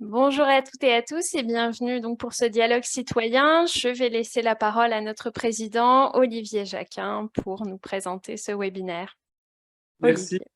Bonjour à toutes et à tous et bienvenue donc pour ce dialogue citoyen. Je vais laisser la parole à notre président Olivier Jacquin pour nous présenter ce webinaire. Merci, Olivier.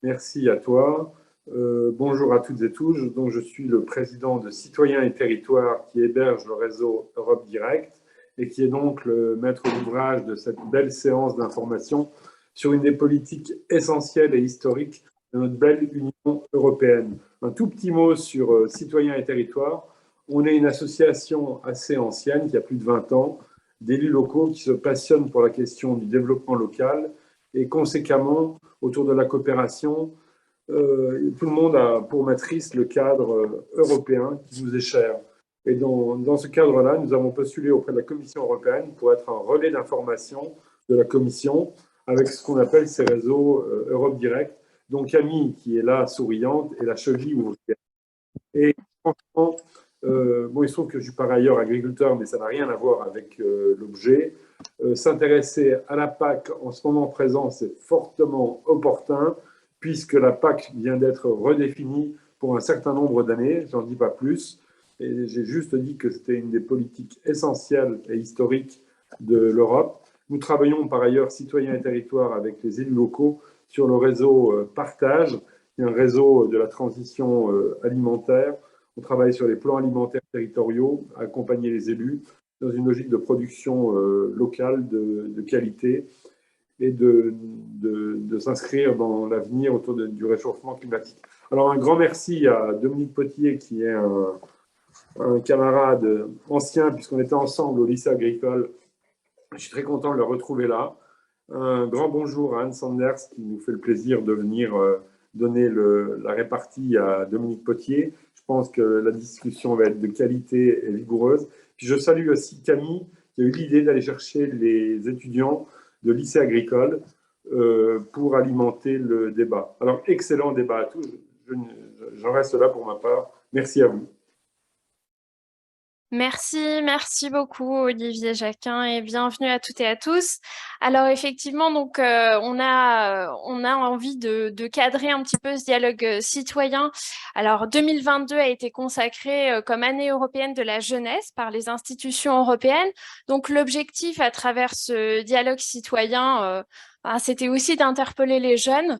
merci à toi. Bonjour à toutes et tous. Donc, je suis le président de Citoyens et Territoires qui héberge le réseau Europe Direct et qui est donc le maître d'ouvrage de cette belle séance d'information sur une des politiques essentielles et historiques de notre belle Union européenne. Un tout petit mot sur Citoyens et Territoires. On est une association assez ancienne qui a plus de 20 ans d'élus locaux qui se passionnent pour la question du développement local et conséquemment autour de la coopération. Tout le monde a pour matrice le cadre européen qui nous est cher. Et dans ce cadre-là, nous avons postulé auprès de la Commission européenne pour être un relais d'information de la Commission avec ce qu'on appelle ces réseaux Europe Direct. Donc Camille, qui est là, souriante, est la cheville ouvrière. Et franchement, bon, il se trouve que je suis par ailleurs agriculteur, mais ça n'a rien à voir avec l'objet. S'intéresser à la PAC en ce moment présent, c'est fortement opportun, puisque la PAC vient d'être redéfinie pour un certain nombre d'années, j'en dis pas plus. Et j'ai juste dit que c'était une des politiques essentielles et historiques de l'Europe. Nous travaillons par ailleurs, citoyens et territoires, avec les élus locaux sur le réseau Partage, qui est un réseau de la transition alimentaire. On travaille sur les plans alimentaires territoriaux, à accompagner les élus dans une logique de production locale de qualité et de s'inscrire dans l'avenir autour du réchauffement climatique. Alors un grand merci à Dominique Potier qui est un camarade ancien puisqu'on était ensemble au lycée agricole. Je suis très content de le retrouver là. Un grand bonjour à Anne Sanders qui nous fait le plaisir de venir donner la répartie à Dominique Potier. Je pense que la discussion va être de qualité et vigoureuse. Puis je salue aussi Camille qui a eu l'idée d'aller chercher les étudiants de lycée agricole pour alimenter le débat. Alors, excellent débat à tous. J'en reste là pour ma part. Merci à vous. Merci beaucoup Olivier Jacquin et bienvenue à toutes et à tous. Alors effectivement, donc on a envie de cadrer un petit peu ce dialogue citoyen. Alors 2022 a été consacré comme année européenne de la jeunesse par les institutions européennes. Donc l'objectif à travers ce dialogue citoyen, c'était aussi d'interpeller les jeunes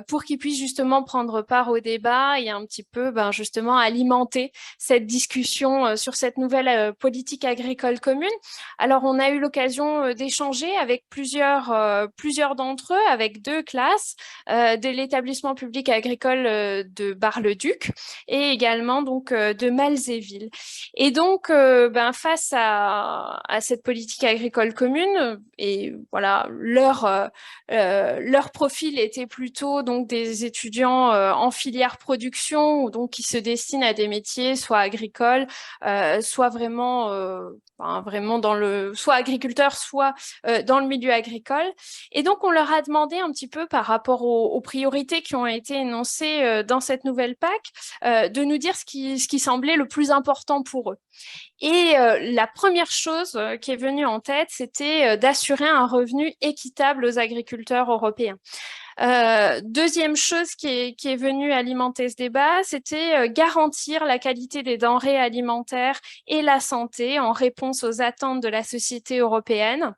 pour qu'ils puissent justement prendre part au débat et un petit peu justement alimenter cette discussion sur cette nouvelle politique agricole commune. Alors, on a eu l'occasion d'échanger avec plusieurs d'entre eux, avec deux classes de l'établissement public agricole de Bar-le-Duc et également donc de Malzéville. Et donc, face à cette politique agricole commune, et voilà, leur profil était plutôt donc des étudiants en filière production, donc qui se destinent à des métiers soit agricoles, soit vraiment dans soit agriculteurs, soit dans le milieu agricole. Et donc, on leur a demandé un petit peu par rapport aux priorités qui ont été énoncées dans cette nouvelle PAC, de nous dire ce qui semblait le plus important pour eux. Et la première chose qui est venue en tête, c'était d'assurer un revenu équitable aux agriculteurs européens. Deuxième chose qui est venue alimenter ce débat, c'était garantir la qualité des denrées alimentaires et la santé en réponse aux attentes de la société européenne.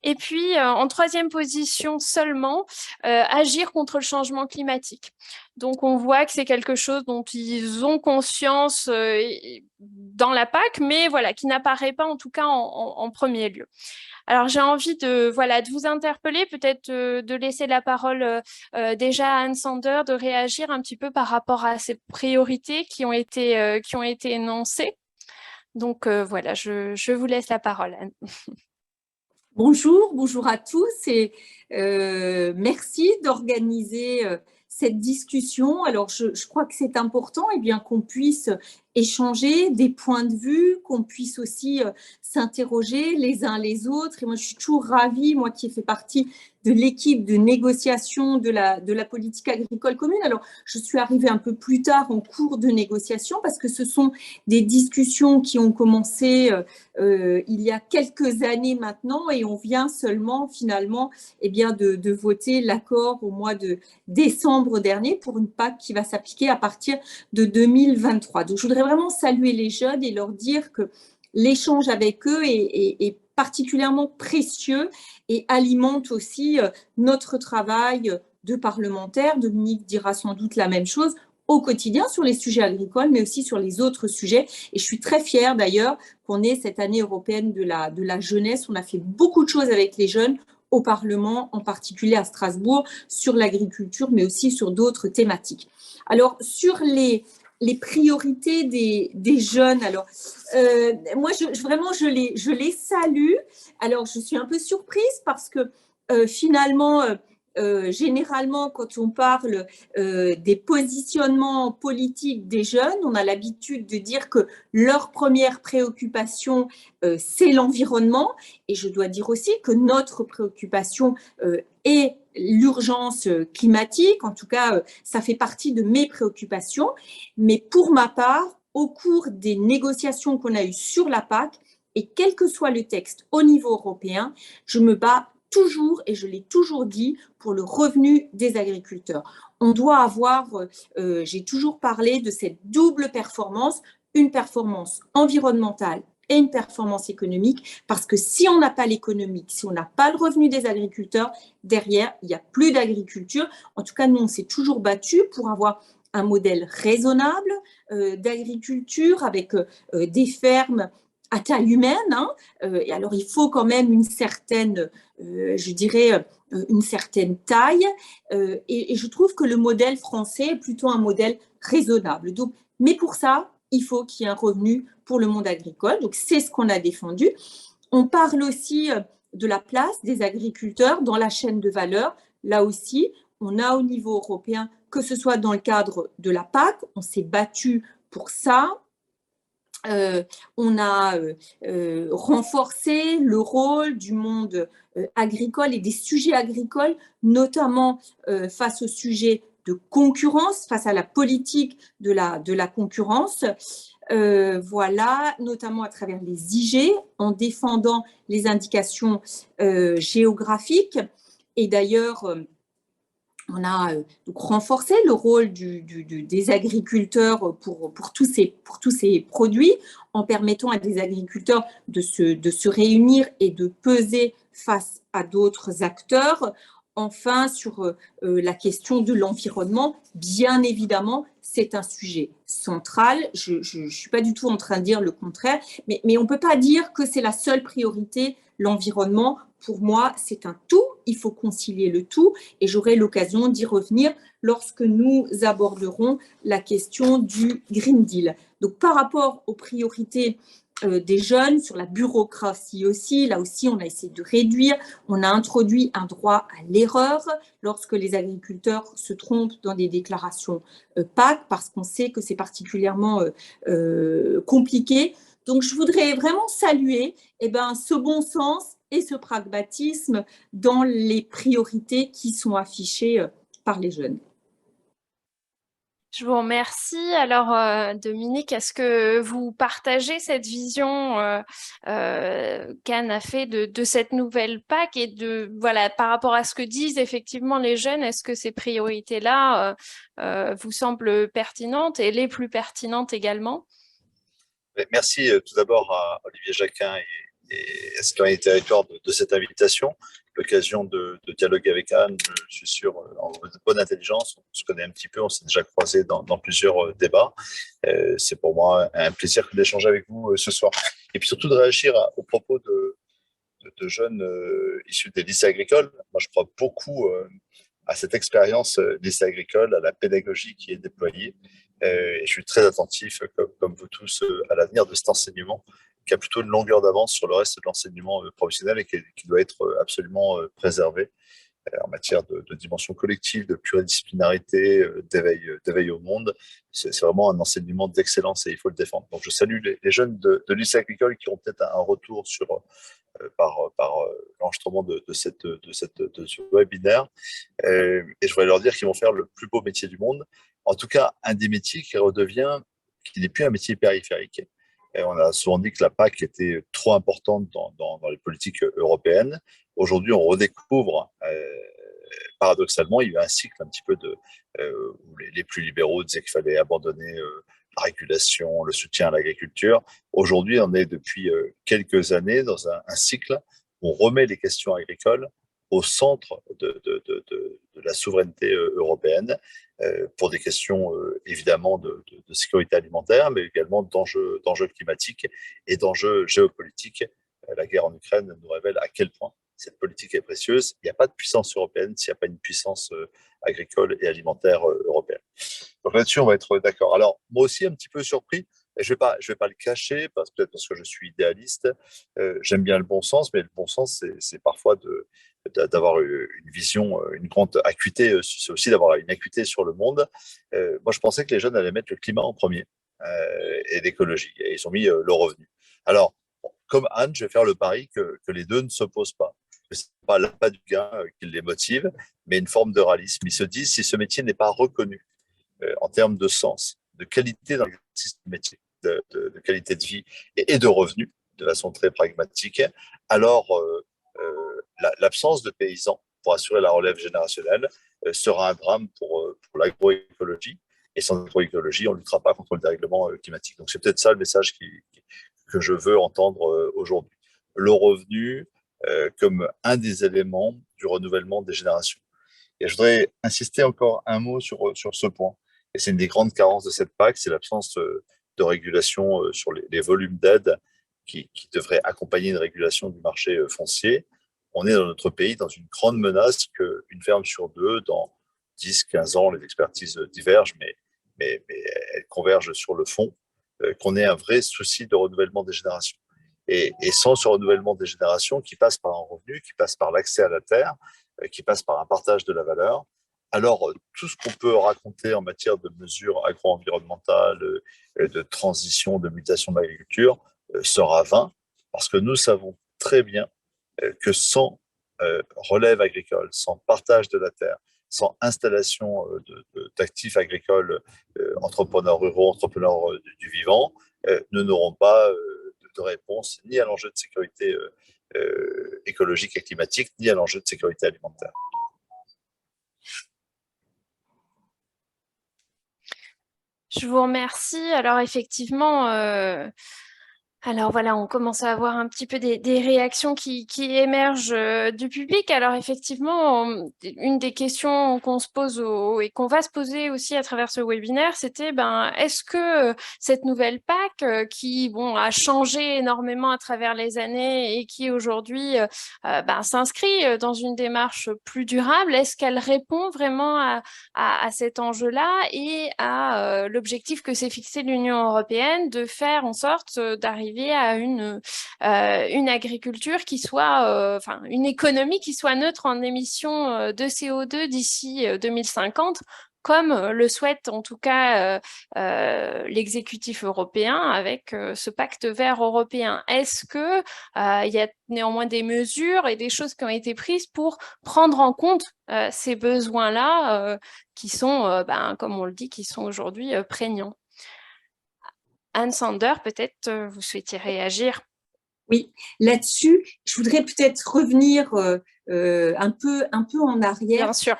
Et puis, en troisième position seulement, agir contre le changement climatique. Donc, on voit que c'est quelque chose dont ils ont conscience dans la PAC, mais voilà, qui n'apparaît pas en tout cas en premier lieu. Alors, j'ai envie de vous interpeller, peut-être de laisser la parole déjà à Anne Sander, de réagir un petit peu par rapport à ces priorités qui ont été énoncées. Donc, je vous laisse la parole, Anne. Bonjour à tous et merci d'organiser cette discussion. Alors, je crois que c'est important qu'on puisse échanger des points de vue, qu'on puisse aussi s'interroger les uns les autres. Et moi, je suis toujours ravie, moi qui ai fait partie l'équipe de négociation de la politique agricole commune. Alors, je suis arrivée un peu plus tard en cours de négociation parce que ce sont des discussions qui ont commencé il y a quelques années maintenant et on vient seulement finalement de voter l'accord au mois de décembre dernier pour une PAC qui va s'appliquer à partir de 2023. Donc, je voudrais vraiment saluer les jeunes et leur dire que l'échange avec eux est particulièrement précieux et alimente aussi notre travail de parlementaire. Dominique dira sans doute la même chose au quotidien sur les sujets agricoles, mais aussi sur les autres sujets. Et je suis très fière d'ailleurs qu'on ait cette année européenne de la jeunesse. On a fait beaucoup de choses avec les jeunes au Parlement, en particulier à Strasbourg, sur l'agriculture, mais aussi sur d'autres thématiques. Alors, sur les priorités des jeunes. Alors, moi, je les salue. Alors, je suis un peu surprise parce que finalement, généralement, quand on parle des positionnements politiques des jeunes, on a l'habitude de dire que leur première préoccupation, c'est l'environnement. Et je dois dire aussi que notre préoccupation est l'urgence climatique. En tout cas, ça fait partie de mes préoccupations. Mais pour ma part, au cours des négociations qu'on a eues sur la PAC, et quel que soit le texte au niveau européen, je me bats toujours, et je l'ai toujours dit, pour le revenu des agriculteurs. On doit avoir, j'ai toujours parlé de cette double performance, une performance environnementale et une performance économique, parce que si on n'a pas l'économique, si on n'a pas le revenu des agriculteurs, derrière, il n'y a plus d'agriculture. En tout cas, nous, on s'est toujours battu pour avoir un modèle raisonnable d'agriculture avec des fermes à taille humaine. Et alors, il faut quand même une certaine, je dirais, une certaine taille. Et je trouve que le modèle français est plutôt un modèle raisonnable. Donc, mais pour ça, il faut qu'il y ait un revenu pour le monde agricole. Donc, c'est ce qu'on a défendu. On parle aussi de la place des agriculteurs dans la chaîne de valeur. Là aussi, on a au niveau européen, que ce soit dans le cadre de la PAC, on s'est battu pour ça. On a renforcé le rôle du monde agricole et des sujets agricoles, notamment face au sujet de concurrence, face à la politique de la concurrence. Voilà, notamment à travers les IG, en défendant les indications géographiques. Et d'ailleurs, on a donc renforcé le rôle des agriculteurs pour tous ces produits, en permettant à des agriculteurs de se réunir et de peser face à d'autres acteurs. Enfin, sur la question de l'environnement, bien évidemment, c'est un sujet central. Je ne suis pas du tout en train de dire le contraire, mais on ne peut pas dire que c'est la seule priorité, l'environnement. Pour moi, c'est un tout. Il faut concilier le tout et j'aurai l'occasion d'y revenir lorsque nous aborderons la question du Green Deal. Donc, par rapport aux priorités des jeunes, sur la bureaucratie aussi, là aussi, on a essayé de réduire. On a introduit un droit à l'erreur lorsque les agriculteurs se trompent dans des déclarations PAC, parce qu'on sait que c'est particulièrement compliqué. Donc, je voudrais vraiment saluer ce bon sens et ce pragmatisme dans les priorités qui sont affichées par les jeunes. Je vous remercie. Alors, Dominique, est-ce que vous partagez cette vision qu'Anne a fait de cette nouvelle PAC et voilà, par rapport à ce que disent effectivement les jeunes, est-ce que ces priorités-là vous semblent pertinentes et les plus pertinentes également? Merci tout d'abord à Olivier Jacquin et à Citoyens et Territoires de cette invitation. L'occasion de dialoguer avec Anne, je suis sûr, en bonne intelligence. On se connaît un petit peu, on s'est déjà croisés dans plusieurs débats. C'est pour moi un plaisir d'échanger avec vous ce soir. Et puis surtout de réagir aux propos de jeunes issus des lycées agricoles. Moi, je crois beaucoup à cette expérience lycée agricole, à la pédagogie qui est déployée. Et je suis très attentif, comme vous tous, à l'avenir de cet enseignement qui a plutôt une longueur d'avance sur le reste de l'enseignement professionnel et qui doit être absolument préservé en matière de dimension collective, de pluridisciplinarité, d'éveil au monde. C'est vraiment un enseignement d'excellence et il faut le défendre. Donc, je salue les jeunes de lycée agricole qui ont peut-être un retour sur par l'enregistrement de ce webinaire. Et je voudrais leur dire qu'ils vont faire le plus beau métier du monde. En tout cas, un des métiers qui n'est plus un métier périphérique. Et on a souvent dit que la PAC était trop importante dans les politiques européennes. Aujourd'hui, on redécouvre, paradoxalement, il y a eu un cycle un petit peu où les plus libéraux disaient qu'il fallait abandonner la régulation, le soutien à l'agriculture. Aujourd'hui, on est depuis quelques années dans un cycle où on remet les questions agricoles au centre de la souveraineté européenne pour des questions évidemment de sécurité alimentaire, mais également d'enjeux climatiques et d'enjeux géopolitiques. La guerre en Ukraine nous révèle à quel point cette politique est précieuse. Il n'y a pas de puissance européenne s'il n'y a pas une puissance agricole et alimentaire européenne. Donc là-dessus, on va être d'accord. Alors, moi aussi, un petit peu surpris, et je vais pas le cacher, peut-être parce que je suis idéaliste. J'aime bien le bon sens, mais le bon sens, c'est parfois d'avoir une vision, une grande acuité, c'est aussi d'avoir une acuité sur le monde. Moi, je pensais que les jeunes allaient mettre le climat en premier et l'écologie, et ils ont mis le revenu. Alors, comme Anne, je vais faire le pari que les deux ne s'opposent pas. Ce n'est pas l'appât du gain qui les motive, mais une forme de réalisme. Ils se disent, si ce métier n'est pas reconnu en termes de sens, de qualité dans l'exercice du métier, de qualité de vie et de revenus, de façon très pragmatique, alors l'absence de paysans pour assurer la relève générationnelle sera un drame pour l'agroécologie. Et sans agroécologie, on ne luttera pas contre le dérèglement climatique. Donc c'est peut-être ça le message que je veux entendre aujourd'hui. Le revenu comme un des éléments du renouvellement des générations. Et je voudrais insister encore un mot sur ce point. Et c'est une des grandes carences de cette PAC, c'est l'absence de régulation sur les volumes d'aide qui devraient accompagner une régulation du marché foncier. On est dans notre pays dans une grande menace qu'une ferme sur deux, dans 10, 15 ans, les expertises divergent, mais elles convergent sur le fond, qu'on ait un vrai souci de renouvellement des générations. Et sans ce renouvellement des générations qui passe par un revenu, qui passe par l'accès à la terre, qui passe par un partage de la valeur, alors tout ce qu'on peut raconter en matière de mesures agro-environnementales, de transition, de mutation de l'agriculture sera vain, parce que nous savons très bien que sans relève agricole, sans partage de la terre, sans installation d'actifs agricoles, entrepreneurs ruraux, entrepreneurs du vivant, nous n'aurons pas de réponse ni à l'enjeu de sécurité écologique et climatique, ni à l'enjeu de sécurité alimentaire. Je vous remercie. Alors effectivement, alors voilà, on commence à avoir un petit peu des réactions qui émergent du public. Alors effectivement, une des questions qu'on se pose et qu'on va se poser aussi à travers ce webinaire, c'était est-ce que cette nouvelle PAC qui a changé énormément à travers les années et qui aujourd'hui s'inscrit dans une démarche plus durable, est-ce qu'elle répond vraiment à cet enjeu-là et à l'objectif que s'est fixé l'Union européenne de faire en sorte d'arriver à une agriculture qui soit, une économie qui soit neutre en émissions de CO2 d'ici 2050, comme le souhaite en tout cas l'exécutif européen avec ce pacte vert européen. Est-ce qu'il y a néanmoins des mesures et des choses qui ont été prises pour prendre en compte ces besoins-là qui sont, comme on le dit, qui sont aujourd'hui prégnants? Anne Sander, peut-être vous souhaitiez réagir. Oui, là-dessus, je voudrais peut-être revenir un peu en arrière. Bien sûr.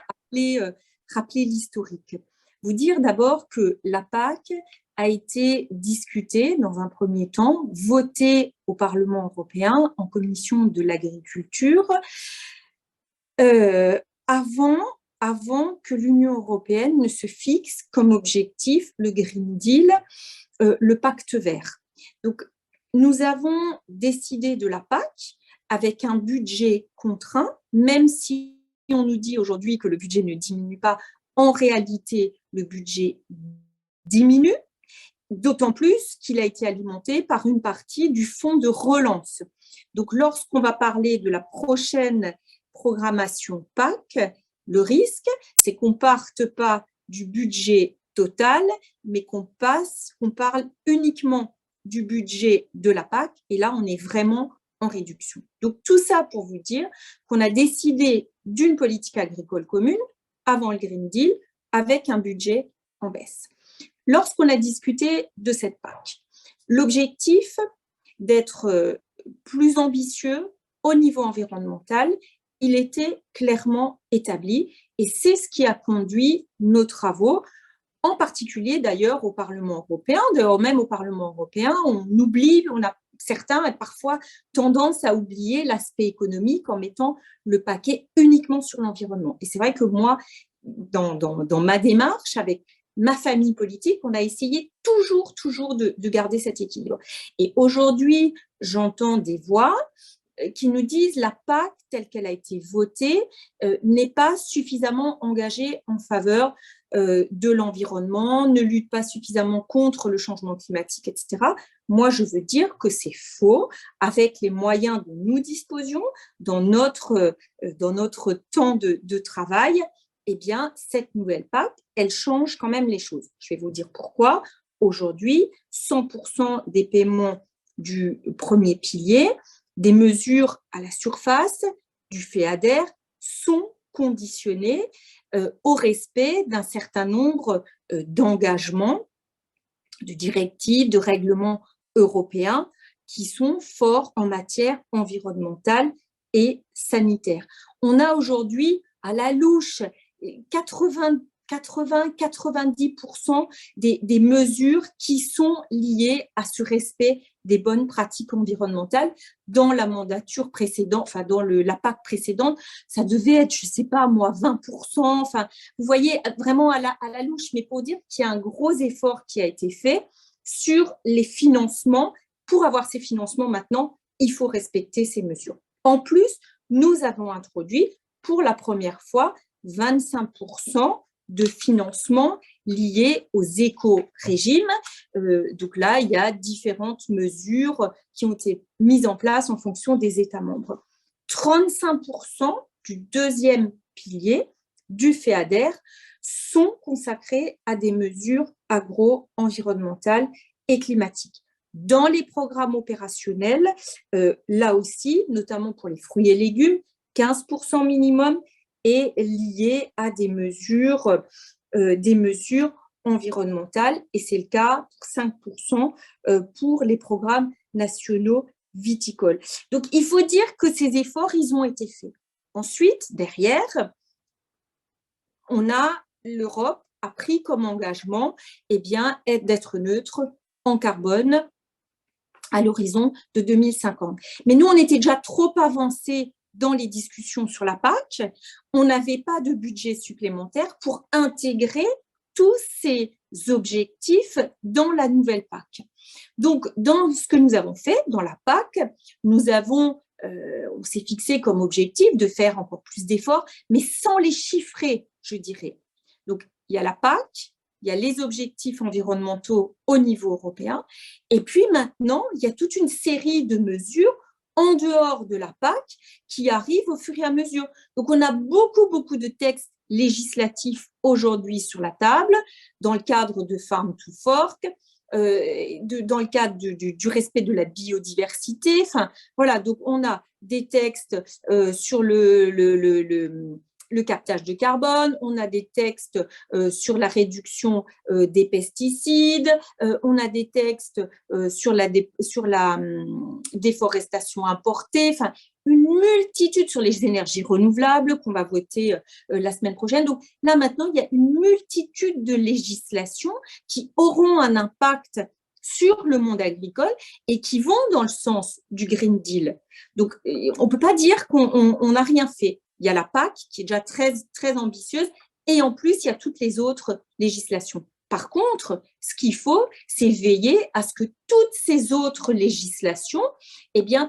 Rappeler l'historique. Vous dire d'abord que la PAC a été discutée dans un premier temps, votée au Parlement européen en commission de l'agriculture avant que l'Union européenne ne se fixe comme objectif le Green Deal, le pacte vert. Donc, nous avons décidé de la PAC avec un budget contraint, même si on nous dit aujourd'hui que le budget ne diminue pas, en réalité, le budget diminue, d'autant plus qu'il a été alimenté par une partie du fonds de relance. Donc, lorsqu'on va parler de la prochaine programmation PAC, le risque, c'est qu'on ne parte pas du budget total, mais qu'on parle uniquement du budget de la PAC. Et là, on est vraiment en réduction. Donc, tout ça pour vous dire qu'on a décidé d'une politique agricole commune avant le Green Deal avec un budget en baisse. Lorsqu'on a discuté de cette PAC, l'objectif d'être plus ambitieux au niveau environnemental, il était clairement établi et c'est ce qui a conduit nos travaux, en particulier d'ailleurs au Parlement européen. D'ailleurs, même au Parlement européen, certains ont parfois tendance à oublier l'aspect économique en mettant le paquet uniquement sur l'environnement. Et c'est vrai que moi, dans ma démarche avec ma famille politique, on a essayé toujours de garder cet équilibre. Et aujourd'hui, j'entends des voix qui nous disent la PAC telle qu'elle a été votée n'est pas suffisamment engagée en faveur de l'environnement, ne lutte pas suffisamment contre le changement climatique, etc. Moi, je veux dire que c'est faux. Avec les moyens dont nous disposions dans notre temps de travail, eh bien, cette nouvelle PAC, elle change quand même les choses. Je vais vous dire pourquoi. Aujourd'hui, 100% des paiements du premier pilier, des mesures à la surface du FEADER sont conditionnés au respect d'un certain nombre d'engagements, de directives, de règlements européens qui sont forts en matière environnementale et sanitaire. On a aujourd'hui à la louche 80-90% des mesures qui sont liées à ce respect des bonnes pratiques environnementales. Dans la mandature précédente, enfin dans la PAC précédente, ça devait être, je ne sais pas moi, 20%. Enfin, vous voyez, vraiment à la louche, mais pour dire qu'il y a un gros effort qui a été fait sur les financements. Pour avoir ces financements maintenant, il faut respecter ces mesures. En plus, nous avons introduit pour la première fois 25% de financement liés aux éco-régimes. Donc là, il y a différentes mesures qui ont été mises en place en fonction des États membres. 35% du deuxième pilier du FEADER sont consacrés à des mesures agro-environnementales et climatiques. Dans les programmes opérationnels, là aussi, notamment pour les fruits et légumes, 15% minimum est lié à des mesures environnementales et c'est le cas pour 5% pour les programmes nationaux viticoles. Donc, il faut dire que ces efforts, ils ont été faits. Ensuite, derrière, l'Europe a pris comme engagement d'être neutre en carbone à l'horizon de 2050. Mais nous, on était déjà trop avancés dans les discussions sur la PAC. On n'avait pas de budget supplémentaire pour intégrer tous ces objectifs dans la nouvelle PAC. Donc, dans ce que nous avons fait dans la PAC, on s'est fixé comme objectif de faire encore plus d'efforts, mais sans les chiffrer, je dirais. Donc, il y a la PAC, il y a les objectifs environnementaux au niveau européen, et puis maintenant, il y a toute une série de mesures en dehors de la PAC qui arrivent au fur et à mesure. Donc, on a beaucoup de textes législatifs aujourd'hui sur la table, dans le cadre de Farm to Fork, dans le cadre du respect de la biodiversité. Enfin, voilà, donc on a des textes sur le captage de carbone, on a des textes sur la réduction des pesticides, on a des textes sur la déforestation importée, enfin, une multitude sur les énergies renouvelables qu'on va voter la semaine prochaine. Donc là, maintenant, il y a une multitude de législations qui auront un impact sur le monde agricole et qui vont dans le sens du Green Deal. Donc, on ne peut pas dire qu'on n'a rien fait. Il y a la PAC qui est déjà très ambitieuse et en plus, il y a toutes les autres législations. Par contre, ce qu'il faut, c'est veiller à ce que toutes ces autres législations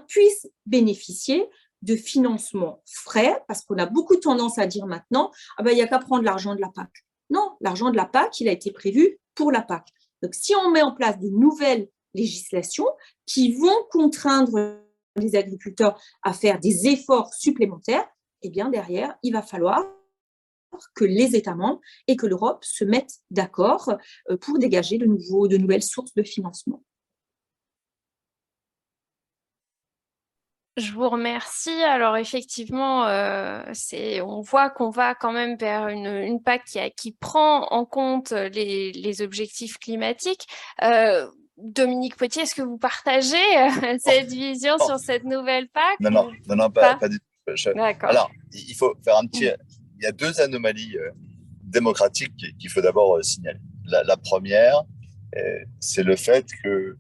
puissent bénéficier de financements frais, parce qu'on a beaucoup tendance à dire maintenant, il n'y a qu'à prendre l'argent de la PAC. Non, l'argent de la PAC, il a été prévu pour la PAC. Donc, si on met en place de nouvelles législations qui vont contraindre les agriculteurs à faire des efforts supplémentaires, derrière, il va falloir que les États membres et que l'Europe se mettent d'accord pour dégager de nouvelles sources de financement. Je vous remercie. Alors effectivement, on voit qu'on va quand même vers une PAC qui prend en compte les objectifs climatiques. Dominique Potier, est-ce que vous partagez cette vision Oh, sur cette nouvelle PAC non, non, ou non, non, pas? pas du tout. D'accord. Alors, il faut faire un petit. Il y a deux anomalies démocratiques qu'il faut d'abord signaler. La première, c'est le fait que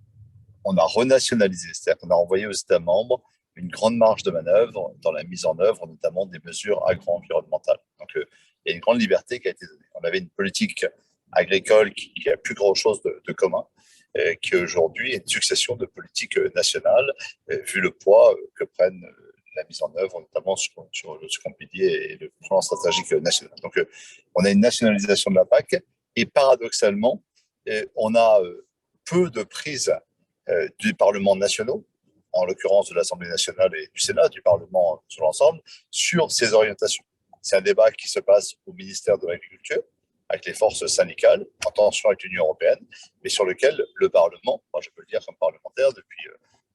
on a renationalisé, c'est-à-dire qu'on a envoyé aux États membres une grande marge de manœuvre dans la mise en œuvre, notamment des mesures agro-environnementales. Donc, il y a une grande liberté qui a été donnée. On avait une politique agricole qui a plus grand-chose de commun, qui aujourd'hui est une succession de politiques nationales, vu le poids que prennent la mise en œuvre, notamment sur le second pilier et le plan stratégique national. Donc, on a une nationalisation de la PAC et paradoxalement, on a peu de prise du Parlement nationaux, en l'occurrence de l'Assemblée nationale et du Sénat, du Parlement sur l'ensemble, sur ces orientations. C'est un débat qui se passe au ministère de l'Agriculture, avec les forces syndicales, en tension avec l'Union européenne, mais sur lequel le Parlement, moi je peux le dire comme parlementaire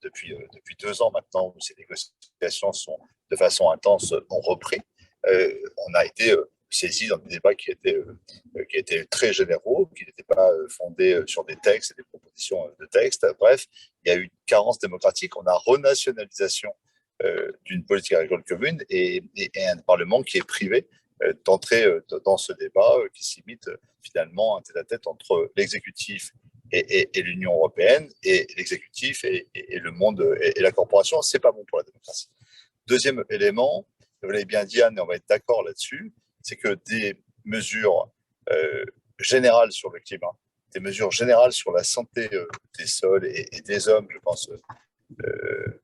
depuis 2 ans maintenant, où ces négociations sont de façon intense ont repris, on a été saisi dans des débats qui étaient très généraux, qui n'étaient pas fondés sur des textes et des propositions de textes. Bref, il y a eu une carence démocratique. On a renationalisation d'une politique agricole commune et un Parlement qui est privé d'entrer dans ce débat qui s'imite finalement un tête-à-tête entre l'exécutif et l'Union européenne, et l'exécutif et le monde et la corporation. C'est pas bon pour la démocratie. Deuxième élément, vous l'avez bien dit, Anne, et on va être d'accord là-dessus, c'est que des mesures générales sur le climat, des mesures générales sur la santé des sols et des hommes, je pense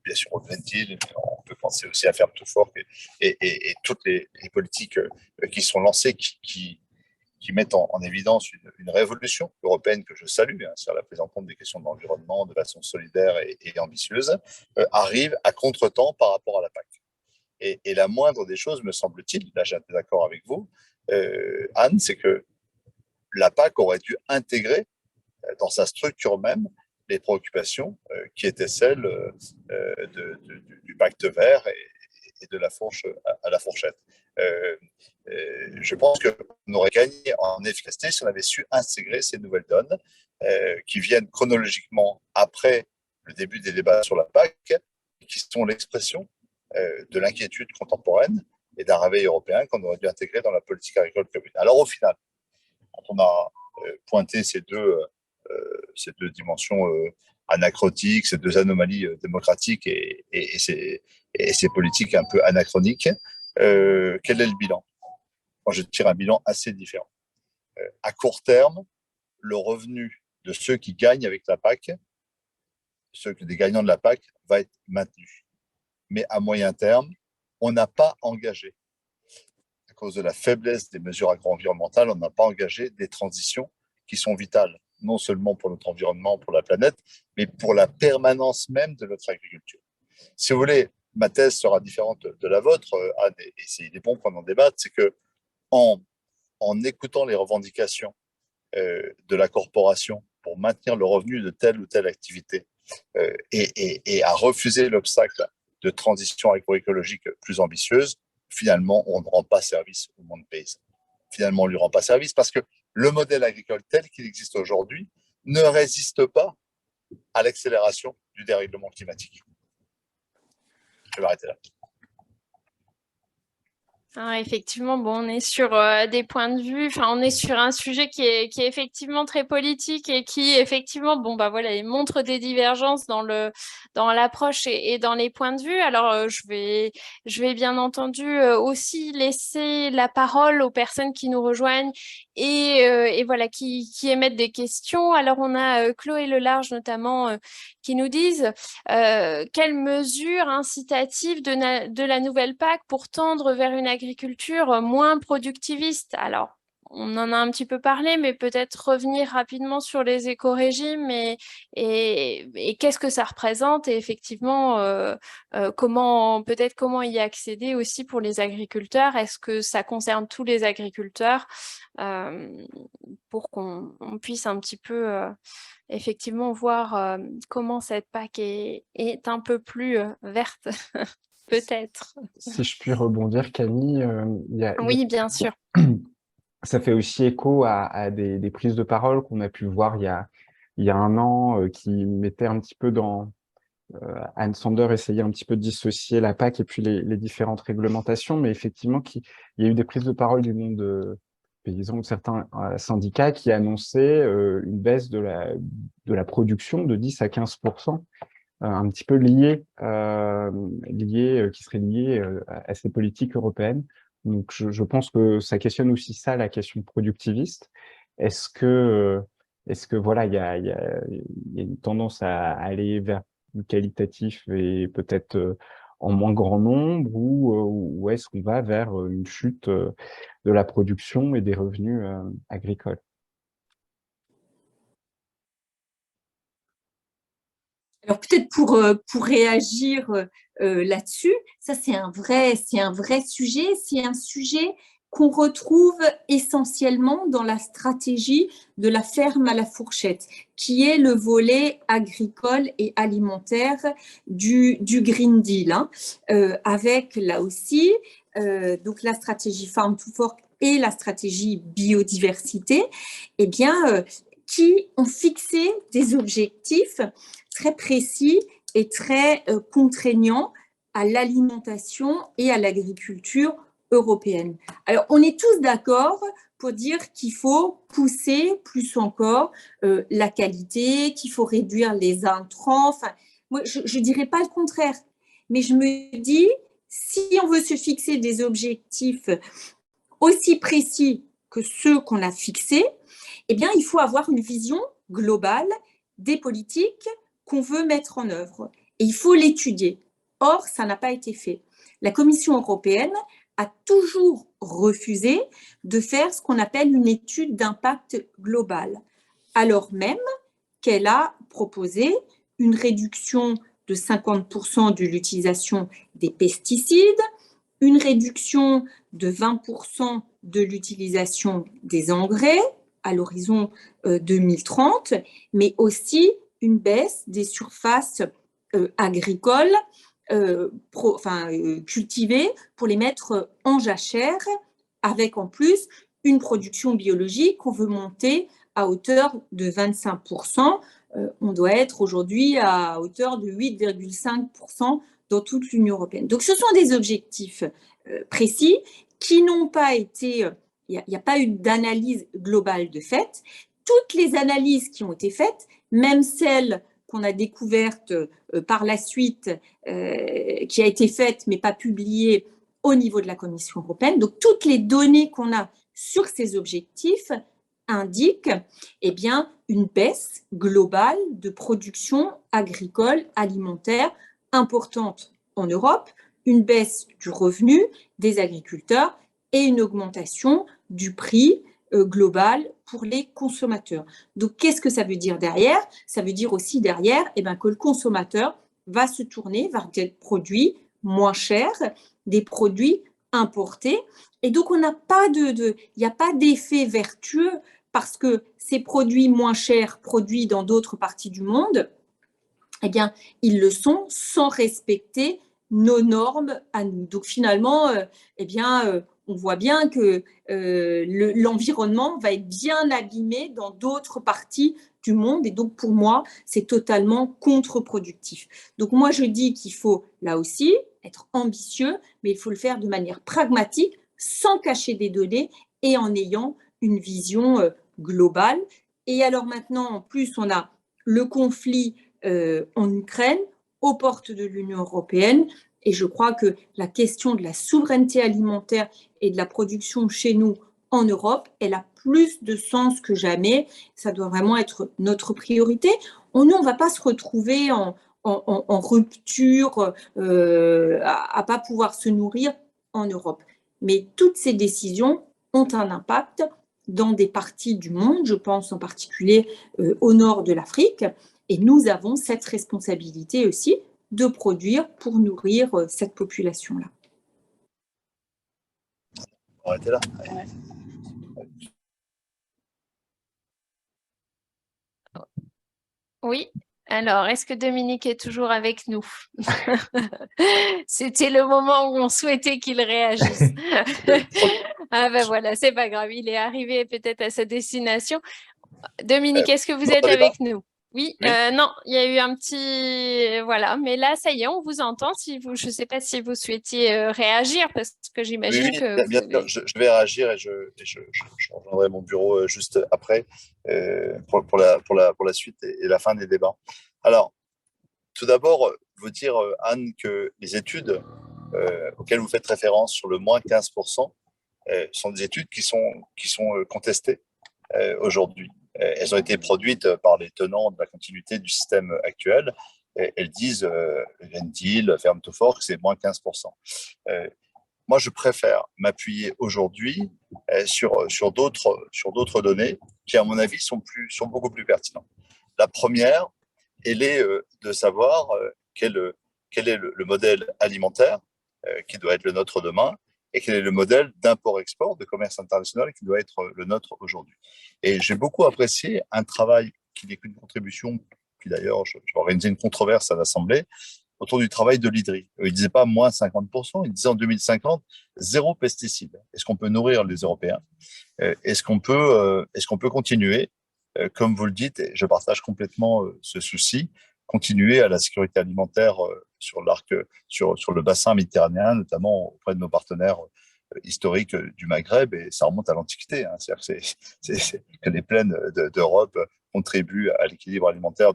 bien sûr au Green Deal, mais on peut penser aussi à Ferme tout fort et toutes les politiques qui sont lancées qui mettent en évidence une révolution européenne que je salue, hein, sur la prise en compte des questions de l'environnement de façon solidaire et ambitieuse, arrive à contre-temps par rapport à la PAC. Et la moindre des choses, me semble-t-il, là j'ai été d'accord avec vous, Anne, c'est que la PAC aurait dû intégrer dans sa structure même les préoccupations qui étaient celles du pacte vert et de la fourche à la fourchette. Je pense qu'on aurait gagné en efficacité si on avait su intégrer ces nouvelles donnes qui viennent chronologiquement après le début des débats sur la PAC, qui sont l'expression de l'inquiétude contemporaine et d'un réveil européen qu'on aurait dû intégrer dans la politique agricole commune. Alors au final, quand on a pointé ces deux dimensions anacrotiques, ces deux anomalies démocratiques et ces politiques un peu anachroniques, quel est le bilan? Moi, je tire un bilan assez différent. À court terme, le revenu de ceux qui gagnent avec la PAC, des gagnants de la PAC, va être maintenu. Mais à moyen terme, on n'a pas engagé, à cause de la faiblesse des mesures agro-environnementales, on n'a pas engagé des transitions qui sont vitales, non seulement pour notre environnement, pour la planète, mais pour la permanence même de notre agriculture. Si vous voulez, ma thèse sera différente de la vôtre, Anne, et il est bon qu'on en débatte, c'est que en écoutant les revendications de la corporation pour maintenir le revenu de telle ou telle activité et à refuser l'obstacle de transition agroécologique plus ambitieuse, finalement, on ne rend pas service au monde paysan. Finalement, on ne lui rend pas service parce que le modèle agricole tel qu'il existe aujourd'hui ne résiste pas à l'accélération du dérèglement climatique. Je vais m'arrêter là. Ah, effectivement, bon, on est sur des points de vue, enfin, on est sur un sujet qui est effectivement très politique et qui, effectivement, bon, bah voilà, il montre des divergences dans l'approche et dans les points de vue. Alors, je vais bien entendu aussi laisser la parole aux personnes qui nous rejoignent et voilà, qui émettent des questions. Alors, on a Chloé Lelarge, notamment, qui nous disent quelles mesures incitatives de la nouvelle PAC pour tendre vers une agriculture moins productiviste? Alors, on en a un petit peu parlé, mais peut-être revenir rapidement sur les éco-régimes et qu'est-ce que ça représente et effectivement comment y accéder aussi pour les agriculteurs. Est-ce que ça concerne tous les agriculteurs pour qu'on puisse un petit peu effectivement voir comment cette PAC est un peu plus verte, peut-être. Si je puis rebondir, Camille, Oui, bien sûr. ça fait aussi écho à des prises de parole qu'on a pu voir il y a un an, qui mettaient un petit peu Anne Sander essayait un petit peu de dissocier la PAC et puis les différentes réglementations, mais effectivement, il y a eu des prises de parole du monde paysan ou certains syndicats qui annonçaient une baisse de la production de 10 à 15%, un petit peu qui serait liée à ces politiques européennes. Donc, je pense que ça questionne aussi ça, la question productiviste. Est-ce que voilà, il y a une tendance à aller vers du qualitatif et peut-être en moins grand nombre, ou est-ce qu'on va vers une chute de la production et des revenus agricoles? Alors peut-être pour réagir là-dessus, ça c'est un vrai sujet, c'est un sujet qu'on retrouve essentiellement dans la stratégie de la ferme à la fourchette, qui est le volet agricole et alimentaire du Green Deal, hein, avec là aussi donc la stratégie Farm to Fork et la stratégie biodiversité, eh bien, qui ont fixé des objectifs très précis et très contraignants à l'alimentation et à l'agriculture européenne. Alors, on est tous d'accord pour dire qu'il faut pousser plus encore la qualité, qu'il faut réduire les intrants. Enfin, moi, je ne dirais pas le contraire, mais je me dis, si on veut se fixer des objectifs aussi précis que ceux qu'on a fixés, eh bien, il faut avoir une vision globale des politiques qu'on veut mettre en œuvre. Et il faut l'étudier. Or, ça n'a pas été fait. La Commission européenne a toujours refusé de faire ce qu'on appelle une étude d'impact global, alors même qu'elle a proposé une réduction de 50% de l'utilisation des pesticides, une réduction de 20% de l'utilisation des engrais à l'horizon 2030, mais aussi une baisse des surfaces agricoles cultivées pour les mettre en jachère, avec en plus une production biologique qu'on veut monter à hauteur de 25%. On doit être aujourd'hui à hauteur de 8,5% dans toute l'Union européenne. Donc, ce sont des objectifs précis qui n'ont pas été... Il n'y a pas eu d'analyse globale de fait. Toutes les analyses qui ont été faites, même celles qu'on a découvertes par la suite, qui a été faite mais pas publiée au niveau de la Commission européenne, donc toutes les données qu'on a sur ces objectifs indiquent eh bien, une baisse globale de production agricole, alimentaire importante en Europe, une baisse du revenu des agriculteurs et une augmentation du prix global pour les consommateurs. Donc, qu'est-ce que ça veut dire derrière? Ça veut dire aussi derrière que le consommateur va se tourner vers des produits moins chers, des produits importés. Et donc, il n'y a pas d'effet vertueux parce que ces produits moins chers produits dans d'autres parties du monde, eh bien, ils le sont sans respecter nos normes à nous. Donc, finalement, on voit bien que l'environnement va être bien abîmé dans d'autres parties du monde. Et donc, pour moi, c'est totalement contre-productif. Donc, moi, je dis qu'il faut, là aussi, être ambitieux, mais il faut le faire de manière pragmatique, sans cacher des données et en ayant une vision globale. Et alors maintenant, en plus, on a le conflit en Ukraine, aux portes de l'Union européenne. Et je crois que la question de la souveraineté alimentaire et de la production chez nous en Europe, elle a plus de sens que jamais. Ça doit vraiment être notre priorité. Nous, on ne va pas se retrouver en rupture, à ne pas pouvoir se nourrir en Europe. Mais toutes ces décisions ont un impact dans des parties du monde, je pense en particulier au nord de l'Afrique, et nous avons cette responsabilité aussi de produire pour nourrir cette population-là. On va arrêter là. Oui. Alors, est-ce que Dominique est toujours avec nous? C'était le moment où on souhaitait qu'il réagisse. Ah ben voilà, c'est pas grave, il est arrivé peut-être à sa destination. Dominique, est-ce que vous êtes avec nous? Oui, Oui. non, il y a eu un petit… Voilà, mais là, ça y est, on vous entend. Je ne sais pas si vous souhaitiez réagir, parce que j'imagine Oui, que bien vous sûr, avez… je vais réagir et je rejoindrai mon bureau juste après pour la suite et la fin des débats. Alors, tout d'abord, vous dire, Anne, que les études auxquelles vous faites référence sur le moins 15% sont des études qui sont contestées aujourd'hui. Elles ont été produites par les tenants de la continuité du système actuel. Elles disent, Green Deal, Farm to Fork, c'est moins 15%. Moi, je préfère m'appuyer aujourd'hui sur d'autres données qui, à mon avis, sont beaucoup plus pertinentes. La première, elle est de savoir quel est le modèle alimentaire qui doit être le nôtre demain et quel est le modèle d'import-export, de commerce international qui doit être le nôtre aujourd'hui. Et j'ai beaucoup apprécié un travail qui n'est qu'une contribution, puis d'ailleurs, je vais organiser une controverse à l'Assemblée, autour du travail de l'IDRI. Il ne disait pas moins 50%, il disait en 2050, zéro pesticide. Est-ce qu'on peut nourrir les Européens? Est-ce qu'on peut continuer, comme vous le dites, et je partage complètement ce souci, continuer à la sécurité alimentaire sur le bassin méditerranéen, notamment auprès de nos partenaires historiques du Maghreb, et ça remonte à l'Antiquité. Hein. C'est que les plaines d'Europe contribuent à l'équilibre alimentaire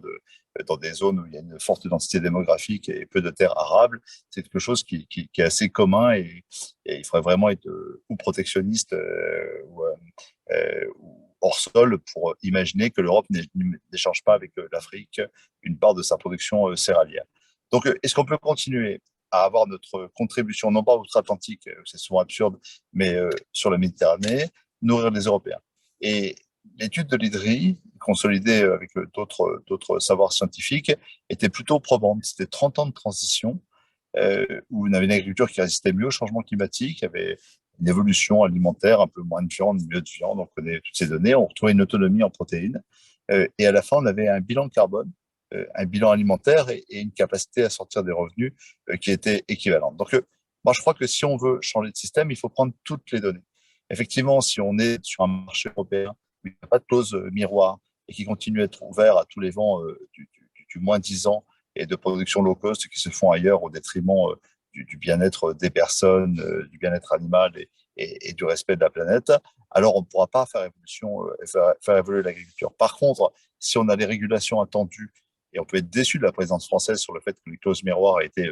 dans des zones où il y a une forte densité démographique et peu de terres arables. C'est quelque chose qui est assez commun et il faudrait vraiment être ou protectionniste ou hors sol pour imaginer que l'Europe n'échange pas avec l'Afrique une part de sa production céréalière. Donc, est-ce qu'on peut continuer à avoir notre contribution, non pas outre-Atlantique, c'est souvent absurde, mais sur la Méditerranée, nourrir les Européens? Et l'étude de l'IDRI, consolidée avec d'autres savoirs scientifiques, était plutôt probante. C'était 30 ans de transition où on avait une agriculture qui résistait mieux au changement climatique, il y avait une évolution alimentaire, un peu moins de viande, mieux de viande, on connaît toutes ces données, on retrouvait une autonomie en protéines, et à la fin, on avait un bilan carbone, un bilan alimentaire et une capacité à sortir des revenus qui étaient équivalentes. Donc, moi, je crois que si on veut changer de système, il faut prendre toutes les données. Effectivement, si on est sur un marché européen où il n'y a pas de clause miroir et qui continue à être ouvert à tous les vents du moins 10 ans et de production low cost qui se font ailleurs au détriment du bien-être des personnes, du bien-être animal et du respect de la planète, alors on ne pourra pas faire évoluer l'agriculture. Par contre, si on a les régulations attendues, et on peut être déçu de la présidence française sur le fait que les clauses miroirs étaient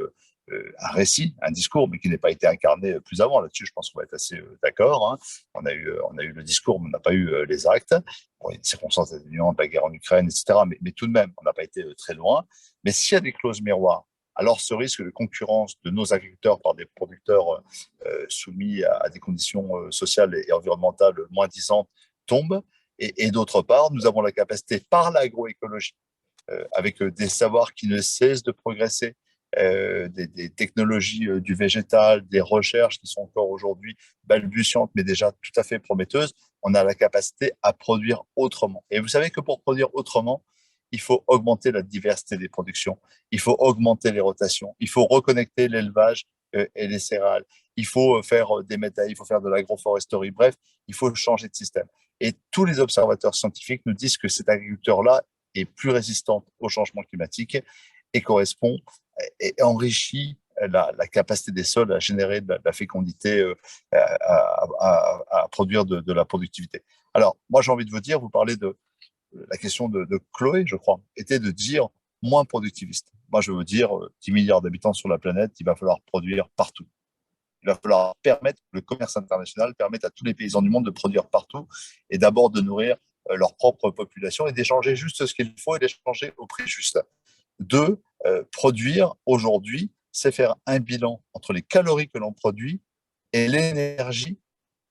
un récit, un discours, mais qui n'est pas été incarné plus avant. Là-dessus, je pense qu'on va être assez d'accord. Hein. On a eu le discours, mais on n'a pas eu les actes. Bon, il y a des circonstances atténuantes, de la guerre en Ukraine, etc. Mais tout de même, on n'a pas été très loin. Mais s'il y a des clauses miroirs, alors ce risque de concurrence de nos agriculteurs par des producteurs soumis à des conditions sociales et environnementales moins disantes tombe. Et d'autre part, nous avons la capacité, par l'agroécologie, avec des savoirs qui ne cessent de progresser, des technologies du végétal, des recherches qui sont encore aujourd'hui balbutiantes, mais déjà tout à fait prometteuses, on a la capacité à produire autrement. Et vous savez que pour produire autrement, il faut augmenter la diversité des productions, il faut augmenter les rotations, il faut reconnecter l'élevage et les céréales, il faut faire des méthaïs, il faut faire de l'agroforesterie, bref, il faut changer de système. Et tous les observateurs scientifiques nous disent que cette agriculture-là est plus résistante au changement climatique et correspond et enrichit la capacité des sols à générer de la fécondité, à produire de la productivité. Alors, moi, j'ai envie de vous dire, vous parlez de la question de Chloé, je crois, était de dire moins productiviste. Moi, je veux dire, 10 milliards d'habitants sur la planète, il va falloir produire partout. Il va falloir permettre le commerce international, permettre à tous les paysans du monde de produire partout et d'abord de nourrir leur propre population et d'échanger juste ce qu'il faut et d'échanger au prix juste. Deux, produire aujourd'hui, c'est faire un bilan entre les calories que l'on produit et l'énergie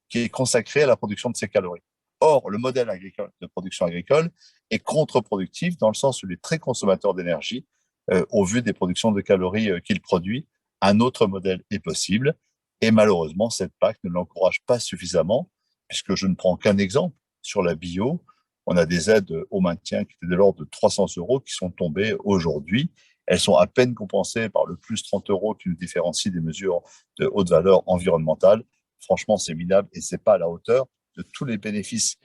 qui est consacrée à la production de ces calories. Or, le modèle agricole, de production agricole est contre-productif dans le sens où il est très consommateur d'énergie au vu des productions de calories qu'il produit. Un autre modèle est possible et malheureusement, cette PAC ne l'encourage pas suffisamment puisque je ne prends qu'un exemple sur la bio. On a des aides au maintien qui étaient de l'ordre de 300 € qui sont tombées aujourd'hui. Elles sont à peine compensées par le plus 30 € qui nous différencie des mesures de haute valeur environnementale. Franchement, c'est minable et ce n'est pas à la hauteur de tous les bénéfices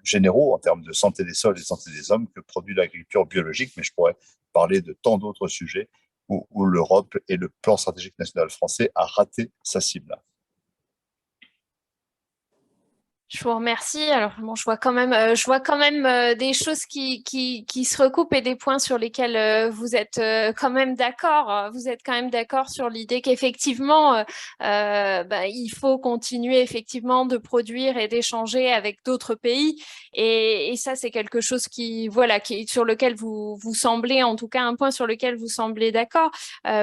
généraux en termes de santé des sols et de santé des hommes que produit l'agriculture biologique. Mais je pourrais parler de tant d'autres sujets où l'Europe et le plan stratégique national français a raté sa cible. Je vous remercie. Alors, bon, je vois quand même des choses qui se recoupent et des points sur lesquels vous êtes quand même d'accord. Vous êtes quand même d'accord sur l'idée qu'effectivement, il faut continuer effectivement de produire et d'échanger avec d'autres pays. Et ça, c'est quelque chose sur lequel vous semblez, en tout cas, un point sur lequel vous semblez d'accord.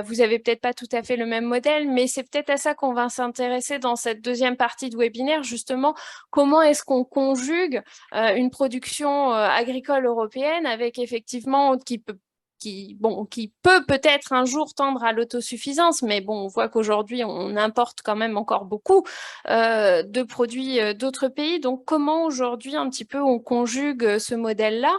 Vous avez peut-être pas tout à fait le même modèle, mais c'est peut-être à ça qu'on va s'intéresser dans cette deuxième partie de webinaire, justement. Comment est-ce qu'on conjugue une production agricole européenne avec effectivement qui peut peut-être un jour tendre à l'autosuffisance, mais bon, on voit qu'aujourd'hui, on importe quand même encore beaucoup de produits d'autres pays. Donc, comment aujourd'hui, un petit peu, on conjugue ce modèle-là,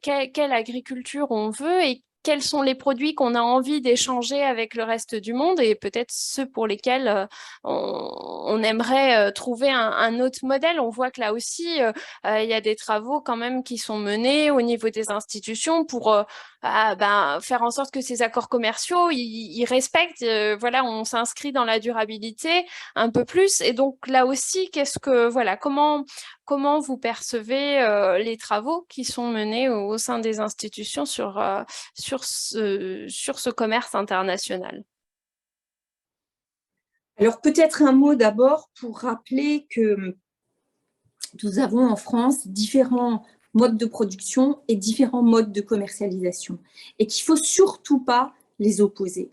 quelle agriculture on veut et quels sont les produits qu'on a envie d'échanger avec le reste du monde et peut-être ceux pour lesquels on aimerait trouver un autre modèle. On voit que là aussi, il y a des travaux quand même qui sont menés au niveau des institutions pour faire en sorte que ces accords commerciaux, ils respectent, on s'inscrit dans la durabilité un peu plus. Et donc là aussi, comment vous percevez les travaux qui sont menés au sein des institutions sur ce commerce international? Alors peut-être un mot d'abord pour rappeler que nous avons en France différents modes de production et différents modes de commercialisation et qu'il ne faut surtout pas les opposer.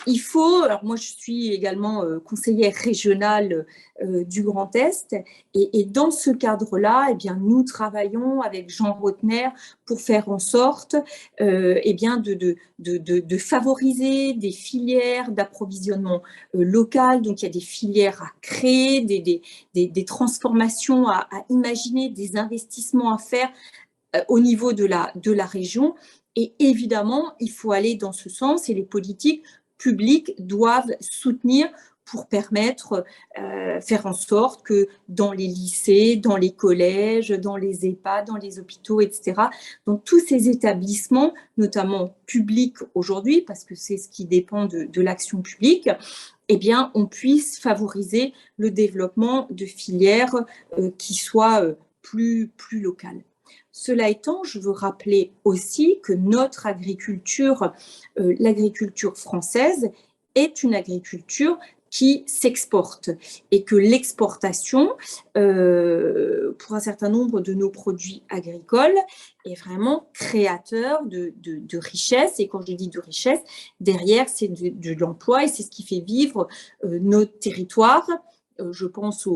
Alors moi je suis également conseillère régionale du Grand Est et dans ce cadre-là, nous travaillons avec Jean Rotner pour faire en sorte de favoriser des filières d'approvisionnement local. Donc il y a des filières à créer, des transformations à imaginer, des investissements à faire au niveau de la région. Et évidemment, il faut aller dans ce sens et les politiques publics doivent soutenir pour permettre, faire en sorte que dans les lycées, dans les collèges, dans les EHPAD, dans les hôpitaux, etc., dans tous ces établissements, notamment publics aujourd'hui, parce que c'est ce qui dépend de l'action publique, on puisse favoriser le développement de filières qui soient plus locales. Cela étant, je veux rappeler aussi que notre agriculture, l'agriculture française, est une agriculture qui s'exporte et que l'exportation, pour un certain nombre de nos produits agricoles, est vraiment créateur de richesse. Et quand je dis de richesse, derrière, c'est de l'emploi et c'est ce qui fait vivre nos territoires. Je pense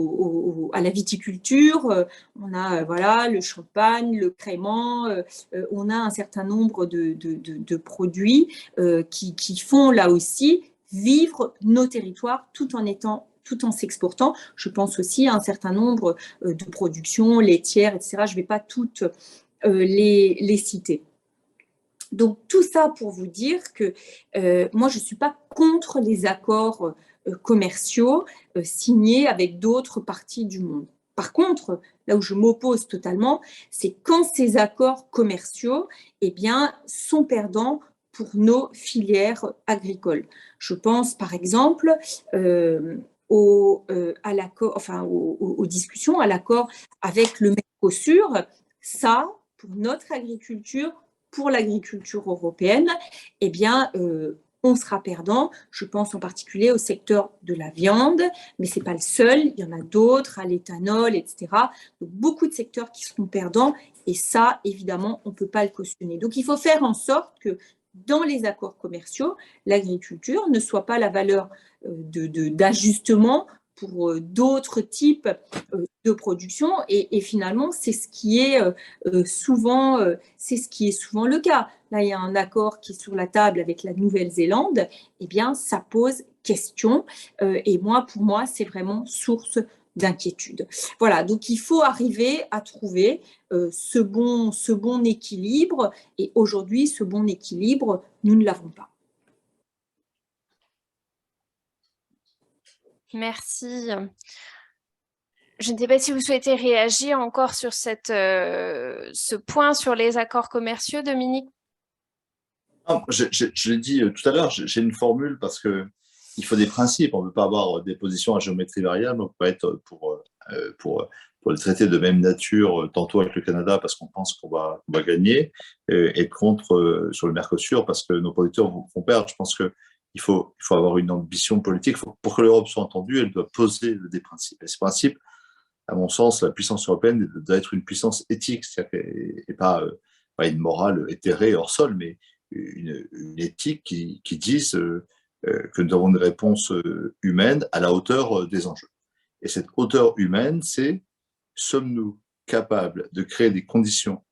à la viticulture, on a le champagne, le crément, on a un certain nombre de produits qui font là aussi vivre nos territoires tout en s'exportant. Je pense aussi à un certain nombre de productions laitières, etc. Je ne vais pas toutes les citer. Donc tout ça pour vous dire que moi je ne suis pas contre les accords commerciaux signés avec d'autres parties du monde. Par contre, là où je m'oppose totalement, c'est quand ces accords commerciaux sont perdants pour nos filières agricoles. Je pense par exemple aux discussions, à l'accord avec le Mercosur. Ça, pour notre agriculture, pour l'agriculture européenne, on sera perdant. Je pense en particulier au secteur de la viande, mais ce n'est pas le seul, il y en a d'autres, à l'éthanol, etc. Donc, beaucoup de secteurs qui seront perdants et ça, évidemment, on ne peut pas le cautionner. Donc, il faut faire en sorte que dans les accords commerciaux, l'agriculture ne soit pas la valeur d'ajustement pour d'autres types de production et finalement c'est ce qui est souvent le cas. Là il y a un accord qui est sur la table avec la Nouvelle-Zélande, eh bien ça pose question et pour moi c'est vraiment source d'inquiétude. Voilà, donc il faut arriver à trouver ce bon équilibre et aujourd'hui ce bon équilibre nous ne l'avons pas. Merci. Je ne sais pas si vous souhaitez réagir encore sur ce point sur les accords commerciaux, Dominique. Non, je l'ai dit tout à l'heure, j'ai une formule parce qu'il faut des principes. On ne peut pas avoir des positions à géométrie variable. On peut être pour les traités de même nature, tantôt avec le Canada parce qu'on pense qu'on va gagner, et contre sur le Mercosur parce que nos producteurs vont perdre. Je pense qu'il faut avoir une ambition politique. Pour que l'Europe soit entendue, elle doit poser des principes. Et ces principes, à mon sens, la puissance européenne doit être une puissance éthique, et pas une morale éthérée hors sol, mais une éthique qui dise que nous avons une réponse humaine à la hauteur des enjeux. Et cette hauteur humaine, c'est sommes-nous capables de créer des conditions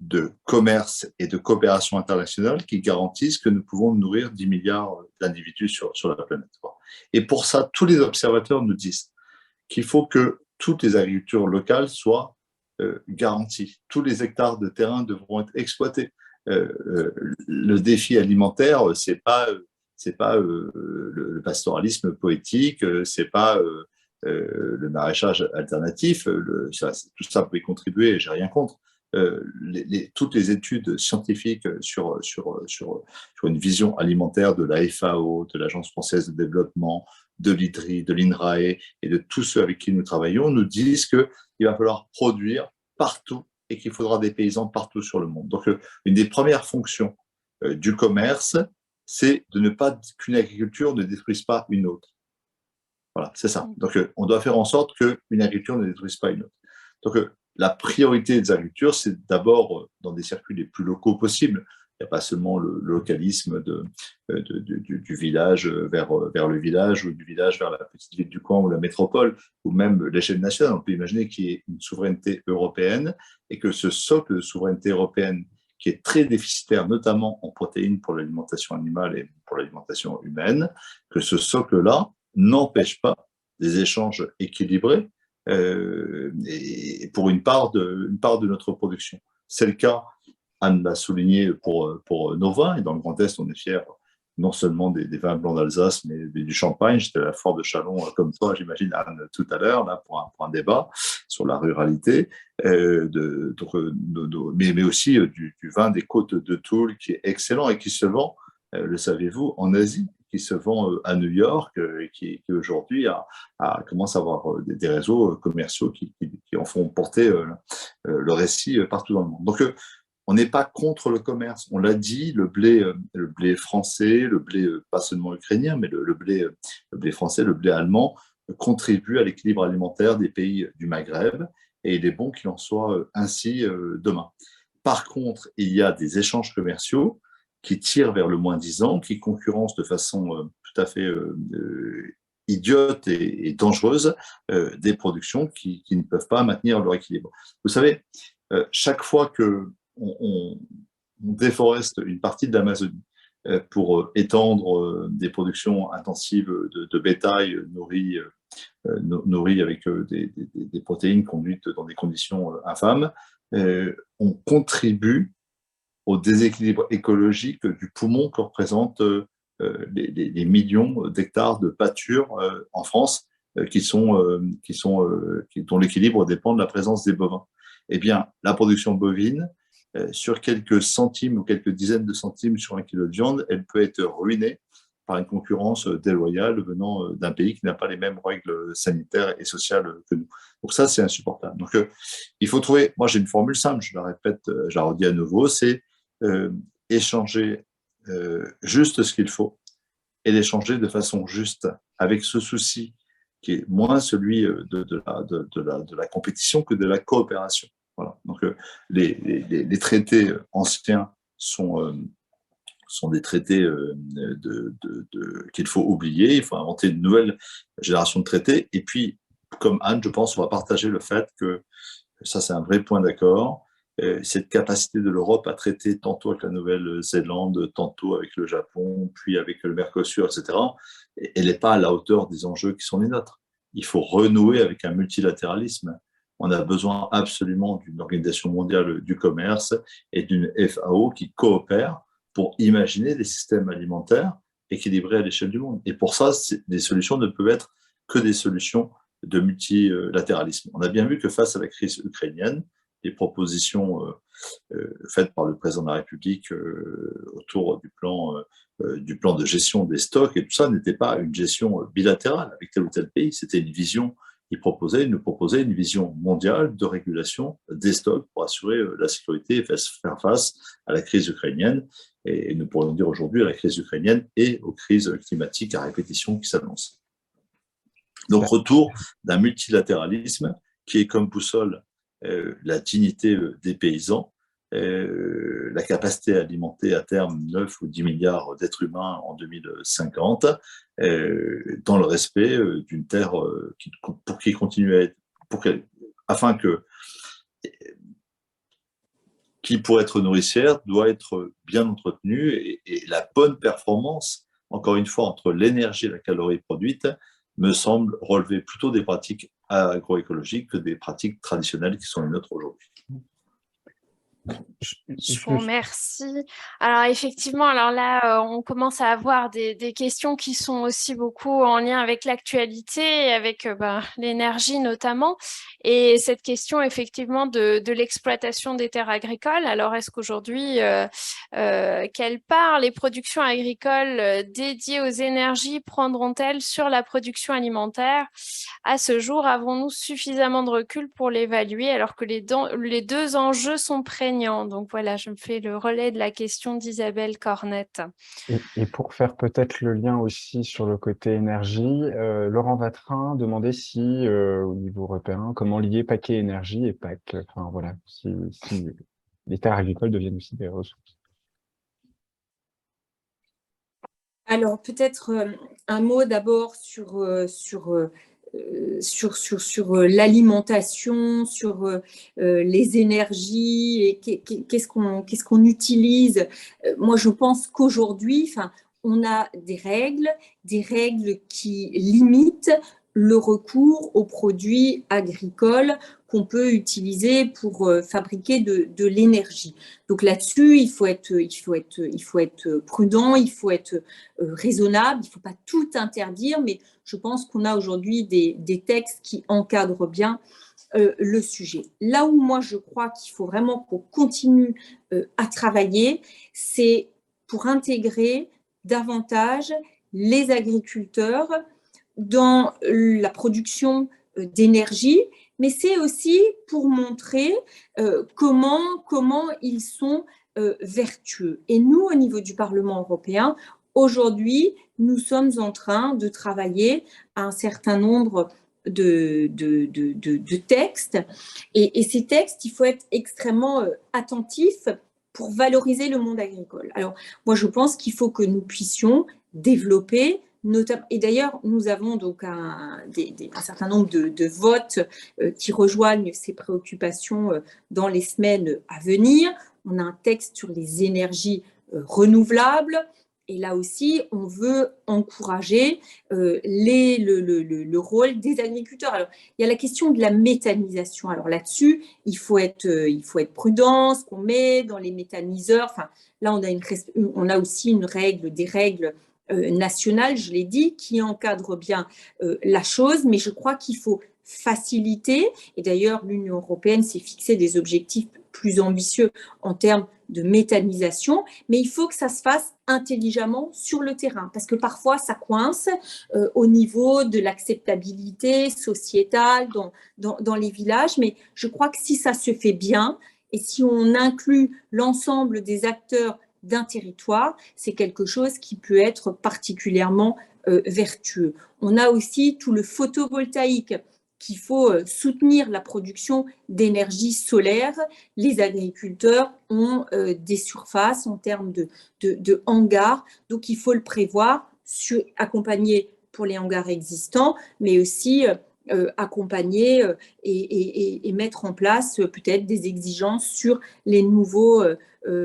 de commerce et de coopération internationale qui garantissent que nous pouvons nourrir 10 milliards d'individus sur la planète. Et pour ça, tous les observateurs nous disent qu'il faut que toutes les agricultures locales soient garanties. Tous les hectares de terrain devront être exploités. Le défi alimentaire, c'est pas le pastoralisme poétique, c'est pas le maraîchage alternatif. Tout ça peut y contribuer, j'ai rien contre. Toutes les études scientifiques sur une vision alimentaire de la FAO, de l'Agence française de développement, de l'IDRI, de l'INRAE et de tous ceux avec qui nous travaillons nous disent qu'il va falloir produire partout et qu'il faudra des paysans partout sur le monde. Donc, une des premières fonctions du commerce, c'est de ne pas qu'une agriculture ne détruise pas une autre. Voilà, c'est ça. Donc, on doit faire en sorte qu'une agriculture ne détruise pas une autre. Donc, la priorité des agricultures, c'est d'abord dans des circuits les plus locaux possibles. Il n'y a pas seulement le localisme du village vers le village ou du village vers la petite ville du coin ou la métropole ou même l'échelle nationale. On peut imaginer qu'il y ait une souveraineté européenne et que ce socle de souveraineté européenne qui est très déficitaire, notamment en protéines pour l'alimentation animale et pour l'alimentation humaine, que ce socle-là n'empêche pas des échanges équilibrés et pour une part de notre production. C'est le cas, Anne l'a souligné, pour nos vins, et dans le Grand Est, on est fiers non seulement des vins blancs d'Alsace, mais du champagne. J'étais à la foire de Châlons, comme toi, j'imagine, Anne, tout à l'heure, là, pour un débat sur la ruralité, mais aussi du vin des côtes de Toul, qui est excellent et qui se vend, le savez-vous, en Asie, qui se vend à New York et qui aujourd'hui commence à avoir des réseaux commerciaux qui en font porter le récit partout dans le monde. Donc, on n'est pas contre le commerce. On l'a dit, le blé français, le blé pas seulement ukrainien, mais le blé français, le blé allemand contribue à l'équilibre alimentaire des pays du Maghreb et il est bon qu'il en soit ainsi demain. Par contre, il y a des échanges commerciaux qui tirent vers le moins-disant, qui concurrencent de façon tout à fait idiote et dangereuse des productions qui ne peuvent pas maintenir leur équilibre. Vous savez, chaque fois qu'on déforeste une partie de l'Amazonie pour étendre des productions intensives de bétail nourri avec des protéines conduites dans des conditions infâmes, on contribue au déséquilibre écologique du poumon que représentent les millions d'hectares de pâture en France dont l'équilibre dépend de la présence des bovins. Eh bien, la production bovine, sur quelques centimes ou quelques dizaines de centimes sur un kilo de viande, elle peut être ruinée par une concurrence déloyale venant d'un pays qui n'a pas les mêmes règles sanitaires et sociales que nous. Donc ça, c'est insupportable. Donc, il faut trouver, moi j'ai une formule simple, je la répète, je la redis à nouveau, c'est échanger juste ce qu'il faut et l'échanger de façon juste, avec ce souci qui est moins celui de la compétition que de la coopération. Voilà. Donc les traités anciens sont sont des traités qu'il faut oublier. Il faut inventer une nouvelle génération de traités. Et puis, comme Anne, je pense, on va partager le fait que, ça c'est un vrai point d'accord, cette capacité de l'Europe à traiter tantôt avec la Nouvelle-Zélande, tantôt avec le Japon, puis avec le Mercosur, etc., elle n'est pas à la hauteur des enjeux qui sont les nôtres. Il faut renouer avec un multilatéralisme. On a besoin absolument d'une organisation mondiale du commerce et d'une FAO qui coopèrent pour imaginer des systèmes alimentaires équilibrés à l'échelle du monde. Et pour ça, les solutions ne peuvent être que des solutions de multilatéralisme. On a bien vu que face à la crise ukrainienne, les propositions faites par le président de la République autour du plan de gestion des stocks et tout ça n'était pas une gestion bilatérale avec tel ou tel pays, c'était une vision. Il nous proposait une vision mondiale de régulation des stocks pour assurer la sécurité et faire face à la crise ukrainienne. Et nous pourrions dire aujourd'hui à la crise ukrainienne et aux crises climatiques à répétition qui s'annoncent. Donc, retour d'un multilatéralisme qui est comme boussole la dignité des paysans, la capacité à alimenter à terme 9 ou 10 milliards d'êtres humains en 2050, dans le respect d'une terre qui continue à être, afin que qui pour être nourricière doit être bien entretenue et la bonne performance, encore une fois, entre l'énergie et la calorie produite, me semble relever plutôt des pratiques agroécologiques que des pratiques traditionnelles qui sont les nôtres aujourd'hui. Je vous remercie. Alors effectivement, alors là, on commence à avoir des questions qui sont aussi beaucoup en lien avec l'actualité, avec l'énergie notamment. Et cette question effectivement de l'exploitation des terres agricoles. Alors est-ce qu'aujourd'hui, quelle part les productions agricoles dédiées aux énergies prendront-elles sur la production alimentaire? À ce jour, avons-nous suffisamment de recul pour l'évaluer alors que les deux enjeux sont prégnants? Donc voilà, je me fais le relais de la question d'Isabelle Cornette. Et pour faire peut-être le lien aussi sur le côté énergie, Laurent Vatrin demandait si, au niveau européen, comment lier paquet énergie et PAC, enfin voilà, si les terres agricoles deviennent aussi des ressources. Alors peut-être un mot d'abord sur l'alimentation, sur les énergies et qu'est-ce qu'on utilise. Moi, je pense qu'aujourd'hui, on a des règles qui limitent le recours aux produits agricoles qu'on peut utiliser pour fabriquer de l'énergie. Donc là-dessus, il faut être prudent, il faut être raisonnable, il ne faut pas tout interdire, mais je pense qu'on a aujourd'hui des textes qui encadrent bien le sujet. Là où moi je crois qu'il faut vraiment qu'on continue à travailler, c'est pour intégrer davantage les agriculteurs dans la production d'énergie, mais c'est aussi pour montrer comment ils sont vertueux. Et nous, au niveau du Parlement européen, aujourd'hui, nous sommes en train de travailler à un certain nombre de textes. Et ces textes, il faut être extrêmement attentif pour valoriser le monde agricole. Alors, moi, je pense qu'il faut que nous puissions développer, et d'ailleurs, nous avons donc un certain nombre de votes qui rejoignent ces préoccupations dans les semaines à venir. On a un texte sur les énergies renouvelables. Et là aussi, on veut encourager le rôle des agriculteurs. Alors, il y a la question de la méthanisation. Alors là-dessus, il faut être prudent, ce qu'on met dans les méthaniseurs. Enfin, là, on a aussi des règles nationales, je l'ai dit, qui encadrent bien la chose. Mais je crois qu'il faut faciliter. Et d'ailleurs, l'Union européenne s'est fixé des objectifs plus ambitieux en termes de méthanisation, mais il faut que ça se fasse intelligemment sur le terrain, parce que parfois ça coince au niveau de l'acceptabilité sociétale dans les villages, mais je crois que si ça se fait bien et si on inclut l'ensemble des acteurs d'un territoire, c'est quelque chose qui peut être particulièrement vertueux. On a aussi tout le photovoltaïque qu'il faut soutenir la production d'énergie solaire. Les agriculteurs ont des surfaces en termes de hangars, donc il faut le prévoir, accompagner pour les hangars existants, mais aussi accompagner et mettre en place peut-être des exigences sur les nouveaux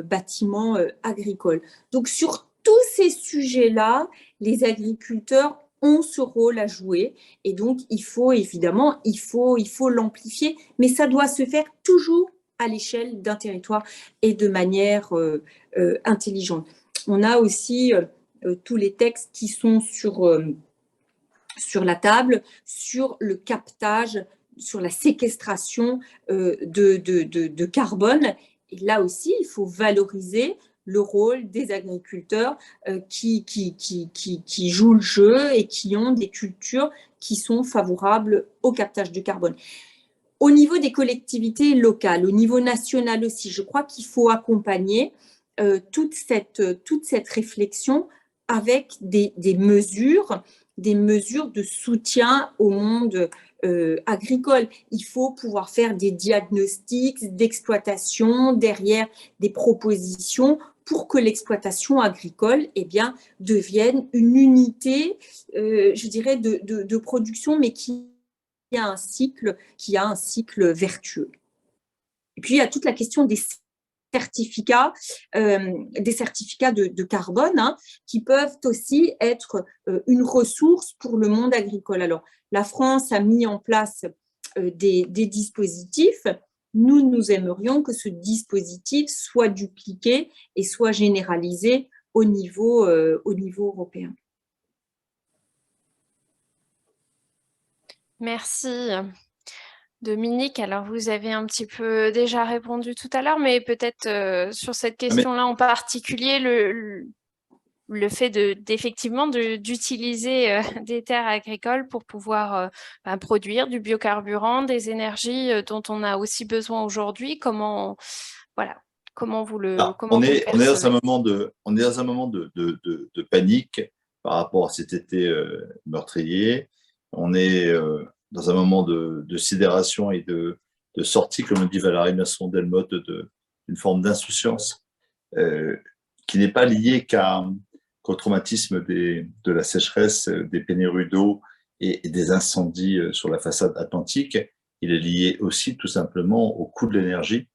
bâtiments agricoles. Donc sur tous ces sujets-là, les agriculteurs ont ce rôle à jouer et donc il faut évidemment, il faut l'amplifier, mais ça doit se faire toujours à l'échelle d'un territoire et de manière intelligente. On a aussi tous les textes qui sont sur la table, sur le captage, sur la séquestration de carbone. Et là aussi, il faut valoriser le rôle des agriculteurs qui jouent le jeu et qui ont des cultures qui sont favorables au captage du carbone. Au niveau des collectivités locales, au niveau national aussi, je crois qu'il faut accompagner toute cette réflexion avec des mesures de soutien au monde agricole. Il faut pouvoir faire des diagnostics d'exploitation derrière des propositions pour que l'exploitation agricole devienne une unité, je dirais, de production, mais qui a un cycle vertueux. Et puis, il y a toute la question des certificats de carbone qui peuvent aussi être une ressource pour le monde agricole. Alors, la France a mis en place des dispositifs. Nous aimerions que ce dispositif soit dupliqué et soit généralisé au niveau européen. Merci. Dominique, alors vous avez un petit peu déjà répondu tout à l'heure, mais peut-être sur cette question-là en particulier, le fait d'effectivement d'utiliser des terres agricoles pour pouvoir produire du biocarburant, des énergies dont on a aussi besoin aujourd'hui. Comment vous le on est dans un moment de panique par rapport à cet été meurtrier. On est dans un moment de sidération et de sortie, comme le dit Valérie Masson-Delmotte, d'une forme d'insouciance qui n'est pas liée qu'au traumatisme de la sécheresse, des pénuries d'eau et des incendies sur la façade atlantique. Il est lié aussi tout simplement au coût de l'énergie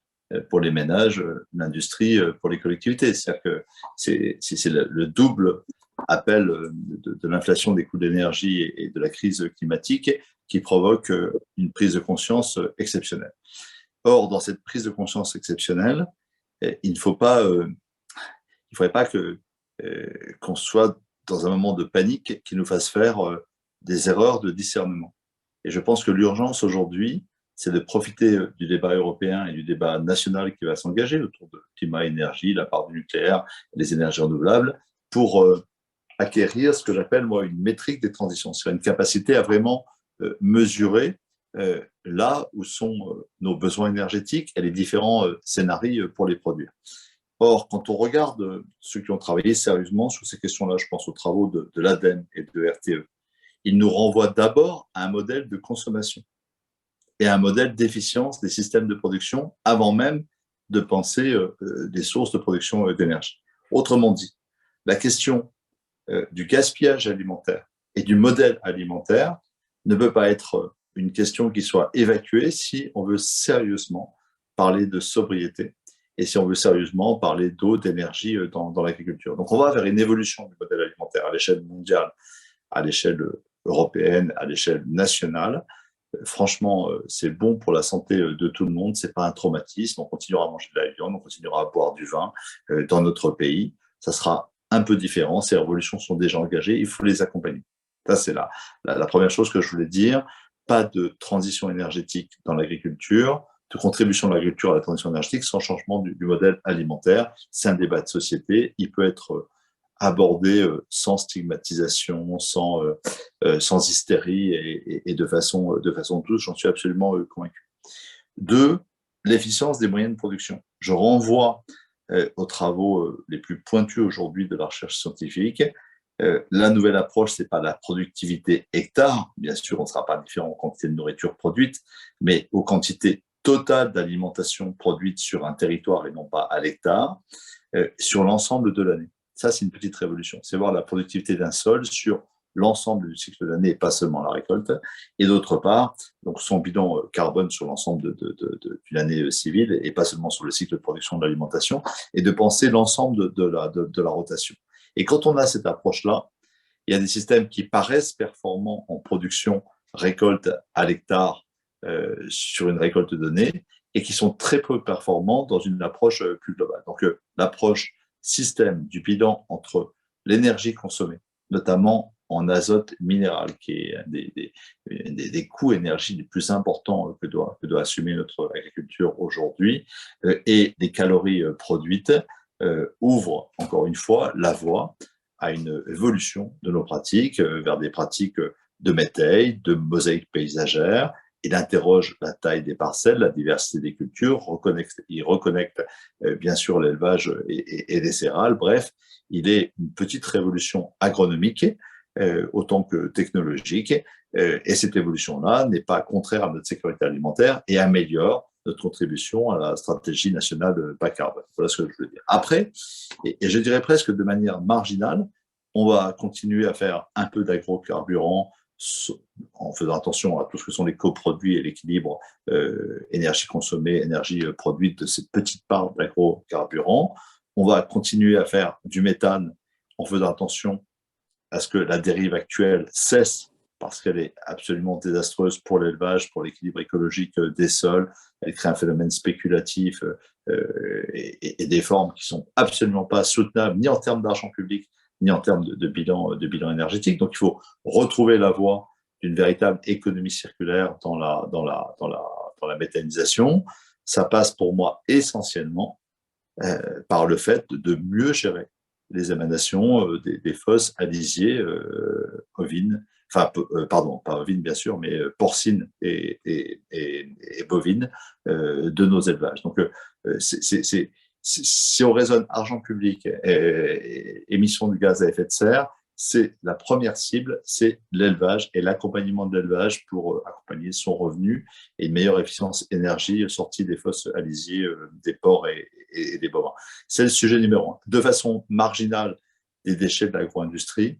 pour les ménages, l'industrie, pour les collectivités. C'est-à-dire que c'est le double appel de l'inflation des coûts de l'énergie et de la crise climatique qui provoque une prise de conscience exceptionnelle. Or, dans cette prise de conscience exceptionnelle, il ne faudrait pas qu'on soit dans un moment de panique qui nous fasse faire des erreurs de discernement. Et je pense que l'urgence aujourd'hui, c'est de profiter du débat européen et du débat national qui va s'engager autour de climat, énergie, la part du nucléaire, les énergies renouvelables, pour acquérir ce que j'appelle, moi, une métrique des transitions. C'est une capacité à vraiment mesurer là où sont nos besoins énergétiques et les différents scénarios pour les produire. Or, quand on regarde ceux qui ont travaillé sérieusement sur ces questions-là, je pense aux travaux de l'ADEME et de RTE, ils nous renvoient d'abord à un modèle de consommation et à un modèle d'efficience des systèmes de production avant même de penser des sources de production d'énergie. Autrement dit, la question du gaspillage alimentaire et du modèle alimentaire ne peut pas être une question qui soit évacuée si on veut sérieusement parler de sobriété et si on veut sérieusement parler d'eau, d'énergie dans l'agriculture. Donc on va vers une évolution du modèle alimentaire à l'échelle mondiale, à l'échelle européenne, à l'échelle nationale. Franchement, c'est bon pour la santé de tout le monde, c'est pas un traumatisme, on continuera à manger de la viande, on continuera à boire du vin dans notre pays. Ça sera un peu différent, ces révolutions sont déjà engagées, il faut les accompagner. Ça, c'est la première chose que je voulais dire. Pas de transition énergétique dans l'agriculture, de contribution de l'agriculture à la transition énergétique sans changement du modèle alimentaire. C'est un débat de société, il peut être abordé sans stigmatisation, sans hystérie et de façon douce, j'en suis absolument convaincu. 2, l'efficience des moyens de production. Je renvoie aux travaux les plus pointus aujourd'hui de la recherche scientifique La nouvelle approche, c'est pas la productivité hectare. Bien sûr, on ne sera pas différent en quantité de nourriture produite, mais aux quantités totales d'alimentation produite sur un territoire et non pas à l'hectare, sur l'ensemble de l'année. Ça, c'est une petite révolution. C'est voir la productivité d'un sol sur l'ensemble du cycle de l'année et pas seulement la récolte. Et d'autre part, donc son bilan carbone sur l'ensemble d'une année civile et pas seulement sur le cycle de production de l'alimentation, et de penser l'ensemble de la rotation. Et quand on a cette approche-là, il y a des systèmes qui paraissent performants en production récolte à l'hectare sur une récolte donnée et qui sont très peu performants dans une approche plus globale. Donc l'approche système du bilan entre l'énergie consommée, notamment en azote minéral, qui est un des coûts énergie les plus importants que doit assumer notre agriculture aujourd'hui, et les calories produites, ouvre encore une fois la voie à une évolution de nos pratiques vers des pratiques de métaille, de mosaïque paysagère. Il interroge la taille des parcelles, la diversité des cultures, il reconnecte bien sûr l'élevage et les céréales. Bref, il est une petite révolution agronomique autant que technologique. Et cette évolution-là n'est pas contraire à notre sécurité alimentaire et améliore notre contribution à la stratégie nationale bas carbone. Voilà ce que je veux dire. Après, et je dirais presque de manière marginale, on va continuer à faire un peu d'agrocarburants en faisant attention à tout ce que sont les coproduits et l'équilibre énergie consommée, énergie produite de cette petite part d'agrocarburants. On va continuer à faire du méthane en faisant attention à ce que la dérive actuelle cesse parce qu'elle est absolument désastreuse pour l'élevage, pour l'équilibre écologique des sols. Elle crée un phénomène spéculatif et des formes qui sont absolument pas soutenables, ni en termes d'argent public, ni en termes de bilan énergétique. Donc, il faut retrouver la voie d'une véritable économie circulaire dans la méthanisation. Ça passe pour moi essentiellement par le fait de mieux gérer les émanations des fosses à lisier ovines, enfin, pardon, pas ovines bien sûr, mais porcines et bovines de nos élevages. Donc, si on raisonne argent public et émissions de gaz à effet de serre, c'est la première cible, c'est l'élevage et l'accompagnement de l'élevage pour accompagner son revenu et une meilleure efficience énergie sortie des fosses à lisier des porcs et des bovins. C'est le sujet numéro un. De façon marginale, des déchets de l'agro-industrie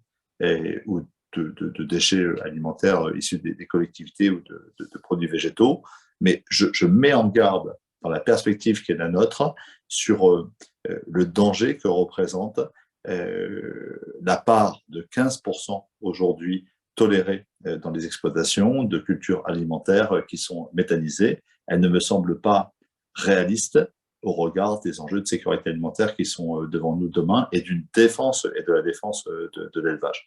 ou de déchets alimentaires issus des collectivités ou de produits végétaux, mais je mets en garde dans la perspective qui est la nôtre sur le danger que représente la part de 15% aujourd'hui tolérée dans les exploitations de cultures alimentaires qui sont méthanisées. Elle ne me semble pas réaliste au regard des enjeux de sécurité alimentaire qui sont devant nous demain et d'une défense et de la défense de l'élevage,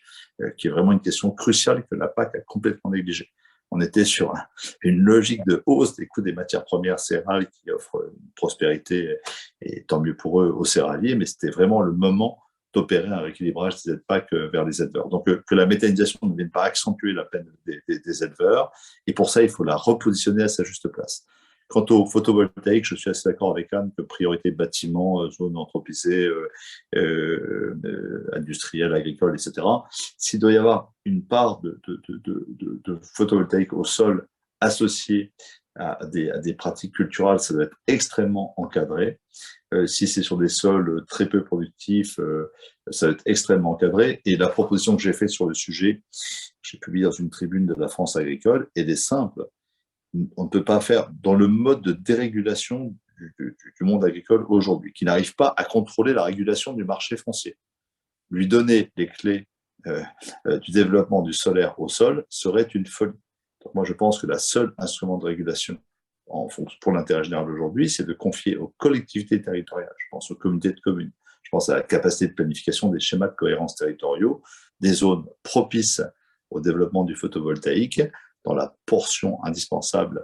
qui est vraiment une question cruciale que la PAC a complètement négligée. On était sur une logique de hausse des coûts des matières premières céréales qui offre une prospérité, et tant mieux pour eux, aux céréaliers, mais c'était vraiment le moment d'opérer un rééquilibrage des aides PAC vers les éleveurs. Donc, que la méthanisation ne vienne pas accentuer la peine des éleveurs, et pour ça, il faut la repositionner à sa juste place. Quant au photovoltaïque, je suis assez d'accord avec Anne que priorité bâtiment, zone anthropisée, industrielle, agricole, etc. S'il doit y avoir une part de photovoltaïque au sol associée à des pratiques culturelles, ça doit être extrêmement encadré. Si c'est sur des sols très peu productifs, ça doit être extrêmement encadré. Et la proposition que j'ai faite sur le sujet, j'ai publié dans une tribune de la France agricole, elle est simple. On ne peut pas faire dans le mode de dérégulation du monde agricole aujourd'hui, qui n'arrive pas à contrôler la régulation du marché foncier. Lui donner les clés du développement du solaire au sol serait une folie. Donc moi, je pense que la seule instrument de régulation pour l'intérêt général aujourd'hui, c'est de confier aux collectivités territoriales, je pense aux communautés de communes, je pense à la capacité de planification des schémas de cohérence territoriaux, des zones propices au développement du photovoltaïque, dans la portion indispensable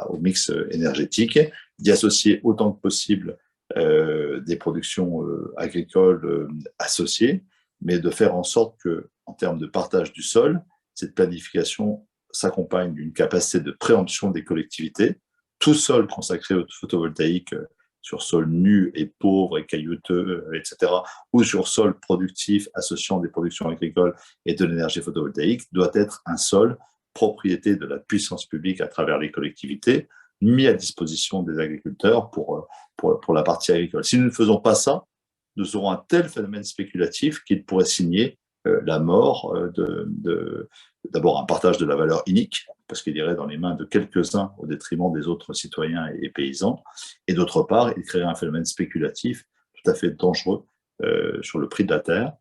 au mix énergétique, d'y associer autant que possible des productions agricoles associées, mais de faire en sorte que, en termes de partage du sol, cette planification s'accompagne d'une capacité de préemption des collectivités. Tout sol consacré au photovoltaïque sur sol nu et pauvre et caillouteux, etc., ou sur sol productif associant des productions agricoles et de l'énergie photovoltaïque, doit être un sol propriété de la puissance publique à travers les collectivités, mis à disposition des agriculteurs pour la partie agricole. Si nous ne faisons pas ça, nous aurons un tel phénomène spéculatif qu'il pourrait signer la mort d'abord un partage de la valeur inique, parce qu'il irait dans les mains de quelques-uns au détriment des autres citoyens et paysans, et d'autre part, il créerait un phénomène spéculatif tout à fait dangereux sur le prix de la terre,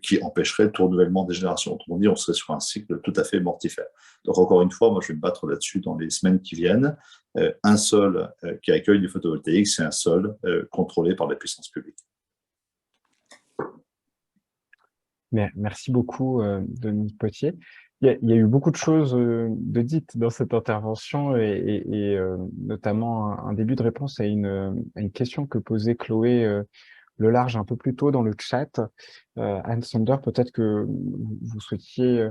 qui empêcherait tout renouvellement des générations. Autrement dit, on serait sur un cycle tout à fait mortifère. Donc encore une fois, moi je vais me battre là-dessus dans les semaines qui viennent. Un sol qui accueille du photovoltaïque, c'est un sol contrôlé par la puissance publique. Merci beaucoup, Denis Potier. Il y a eu beaucoup de choses de dites dans cette intervention et notamment un début de réponse à une question que posait Chloé Lelarge un peu plus tôt dans le chat. Anne Sander, peut-être que vous souhaitiez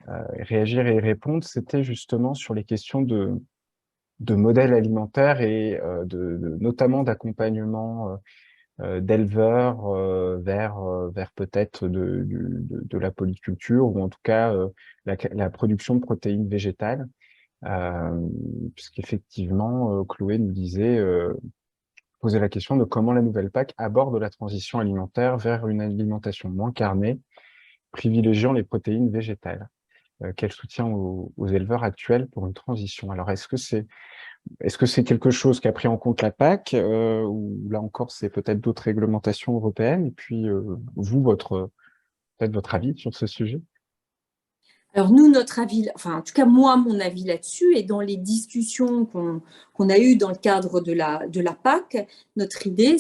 réagir et répondre. C'était justement sur les questions de modèles alimentaires et notamment d'accompagnement d'éleveurs vers peut-être de la polyculture ou en tout cas la production de protéines végétales, puisqu'effectivement Chloé nous disait poser la question de comment la nouvelle PAC aborde la transition alimentaire vers une alimentation moins carnée, privilégiant les protéines végétales. Quel soutien aux éleveurs actuels pour une transition? Alors, est-ce que c'est quelque chose qu'a pris en compte la PAC ou là encore, c'est peut-être d'autres réglementations européennes? Et puis, vous, peut-être votre avis sur ce sujet? Alors nous, notre avis, enfin en tout cas moi, mon avis là-dessus, et dans les discussions qu'on a eues dans le cadre de la PAC, notre idée,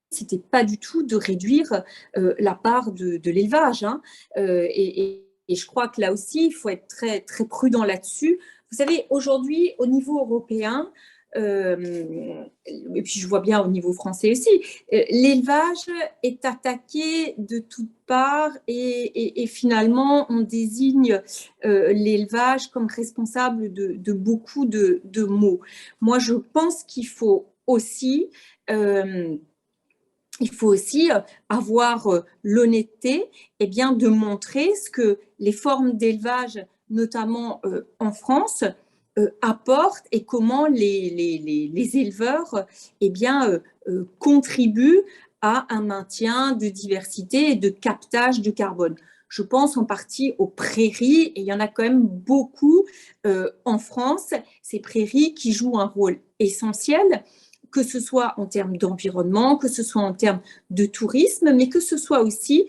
c'était pas du tout de réduire la part de l'élevage. Hein. Et je crois que là aussi, il faut être très, très prudent là-dessus. Vous savez, aujourd'hui, au niveau européen, et puis je vois bien au niveau français aussi, l'élevage est attaqué de toutes parts et finalement on désigne l'élevage comme responsable de beaucoup de maux. Moi je pense qu'il faut aussi avoir l'honnêteté de montrer ce que les formes d'élevage, notamment en France, apportent et comment les éleveurs contribuent à un maintien de diversité et de captage de carbone. Je pense en partie aux prairies, et il y en a quand même beaucoup en France, ces prairies qui jouent un rôle essentiel, que ce soit en termes d'environnement, que ce soit en termes de tourisme, mais que ce soit aussi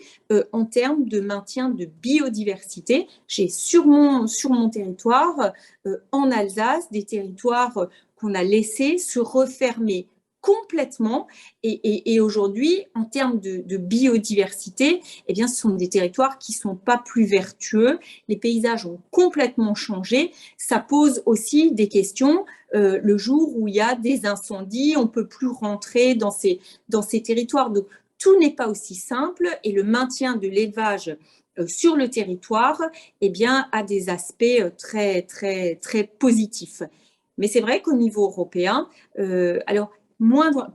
en termes de maintien de biodiversité. J'ai sur mon territoire, en Alsace, des territoires qu'on a laissés se refermer complètement et aujourd'hui, en termes de biodiversité, ce sont des territoires qui ne sont pas plus vertueux. Les paysages ont complètement changé. Ça pose aussi des questions. Le jour où il y a des incendies, on ne peut plus rentrer dans ces territoires. Donc, tout n'est pas aussi simple et le maintien de l'élevage sur le territoire a des aspects très, très, très positifs. Mais c'est vrai qu'au niveau européen,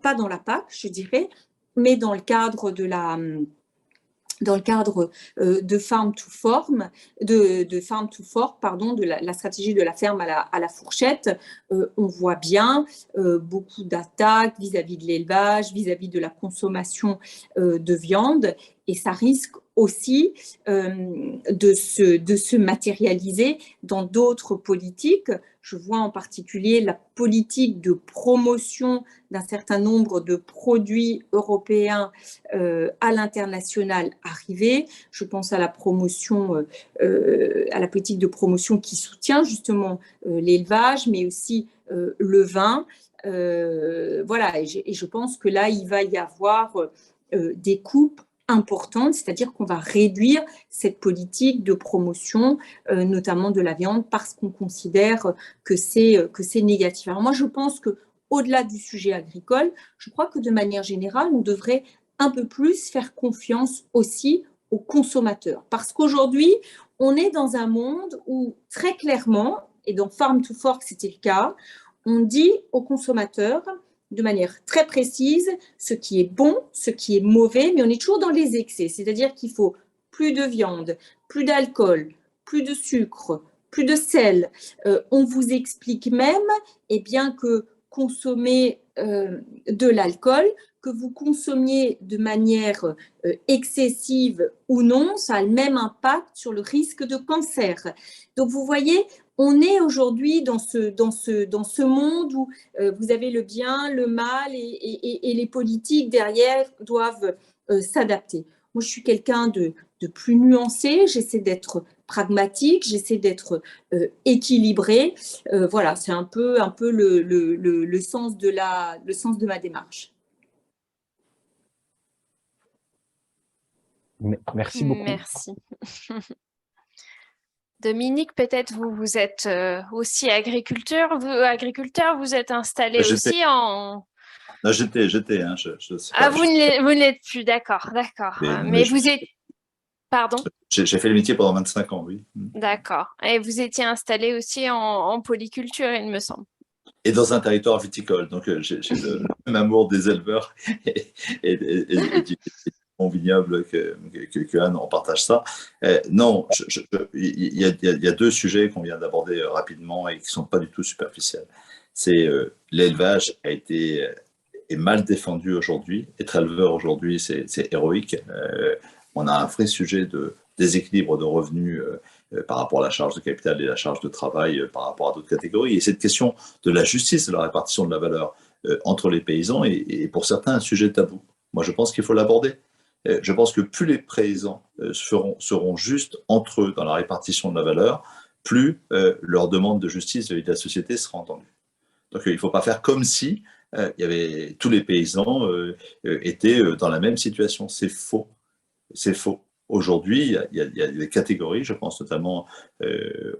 pas dans la PAC, je dirais, mais dans le cadre de Farm to Fork, de la stratégie de la ferme à la fourchette, on voit bien beaucoup d'attaques vis-à-vis de l'élevage, vis-à-vis de la consommation de viande, et ça risque aussi de se matérialiser dans d'autres politiques. Je vois en particulier la politique de promotion d'un certain nombre de produits européens à l'international arriver. Je pense à la promotion, à la politique de promotion qui soutient justement l'élevage, mais aussi le vin. Voilà, et je pense que là, il va y avoir des coupes importante, c'est-à-dire qu'on va réduire cette politique de promotion, notamment de la viande, parce qu'on considère que c'est négatif. Alors moi, je pense qu'au-delà du sujet agricole, je crois que de manière générale, on devrait un peu plus faire confiance aussi aux consommateurs. Parce qu'aujourd'hui, on est dans un monde où très clairement, et dans Farm to Fork, c'était le cas, on dit aux consommateurs, de manière très précise ce qui est bon, ce qui est mauvais, mais on est toujours dans les excès. C'est-à-dire qu'il faut plus de viande, plus d'alcool, plus de sucre, plus de sel. On vous explique même bien, que consommer de l'alcool, que vous consommiez de manière excessive ou non, ça a le même impact sur le risque de cancer. Donc vous voyez, on est aujourd'hui dans ce monde où vous avez le bien, le mal et les politiques derrière doivent s'adapter. Moi, je suis quelqu'un de plus nuancé, j'essaie d'être pragmatique, j'essaie d'être équilibrée. Voilà, c'est un peu le sens de ma démarche. Merci beaucoup. Merci. Dominique, peut-être vous êtes aussi agriculteur, vous êtes installé aussi en… Non, j'étais. Hein, vous ne l'êtes plus, d'accord. Mais vous êtes… Pardon? J'ai fait le métier pendant 25 ans, oui. D'accord. Et vous étiez installé aussi en polyculture, il me semble. Et dans un territoire viticole. Donc, j'ai le même amour des éleveurs et du bon vignoble que Anne, on partage ça. Non, il y a deux sujets qu'on vient d'aborder rapidement et qui ne sont pas du tout superficiels. C'est l'élevage est mal défendu aujourd'hui. Être éleveur aujourd'hui, c'est héroïque. On a un vrai sujet de déséquilibre de revenus par rapport à la charge de capital et la charge de travail par rapport à d'autres catégories. Et cette question de la justice, de la répartition de la valeur entre les paysans est pour certains un sujet tabou. Moi, je pense qu'il faut l'aborder. Je pense que plus les paysans seront justes entre eux dans la répartition de la valeur, plus leur demande de justice vis-à-vis de la société sera entendue. Donc, il ne faut pas faire comme si tous les paysans étaient dans la même situation. C'est faux. C'est faux. Aujourd'hui, il y a des catégories, je pense notamment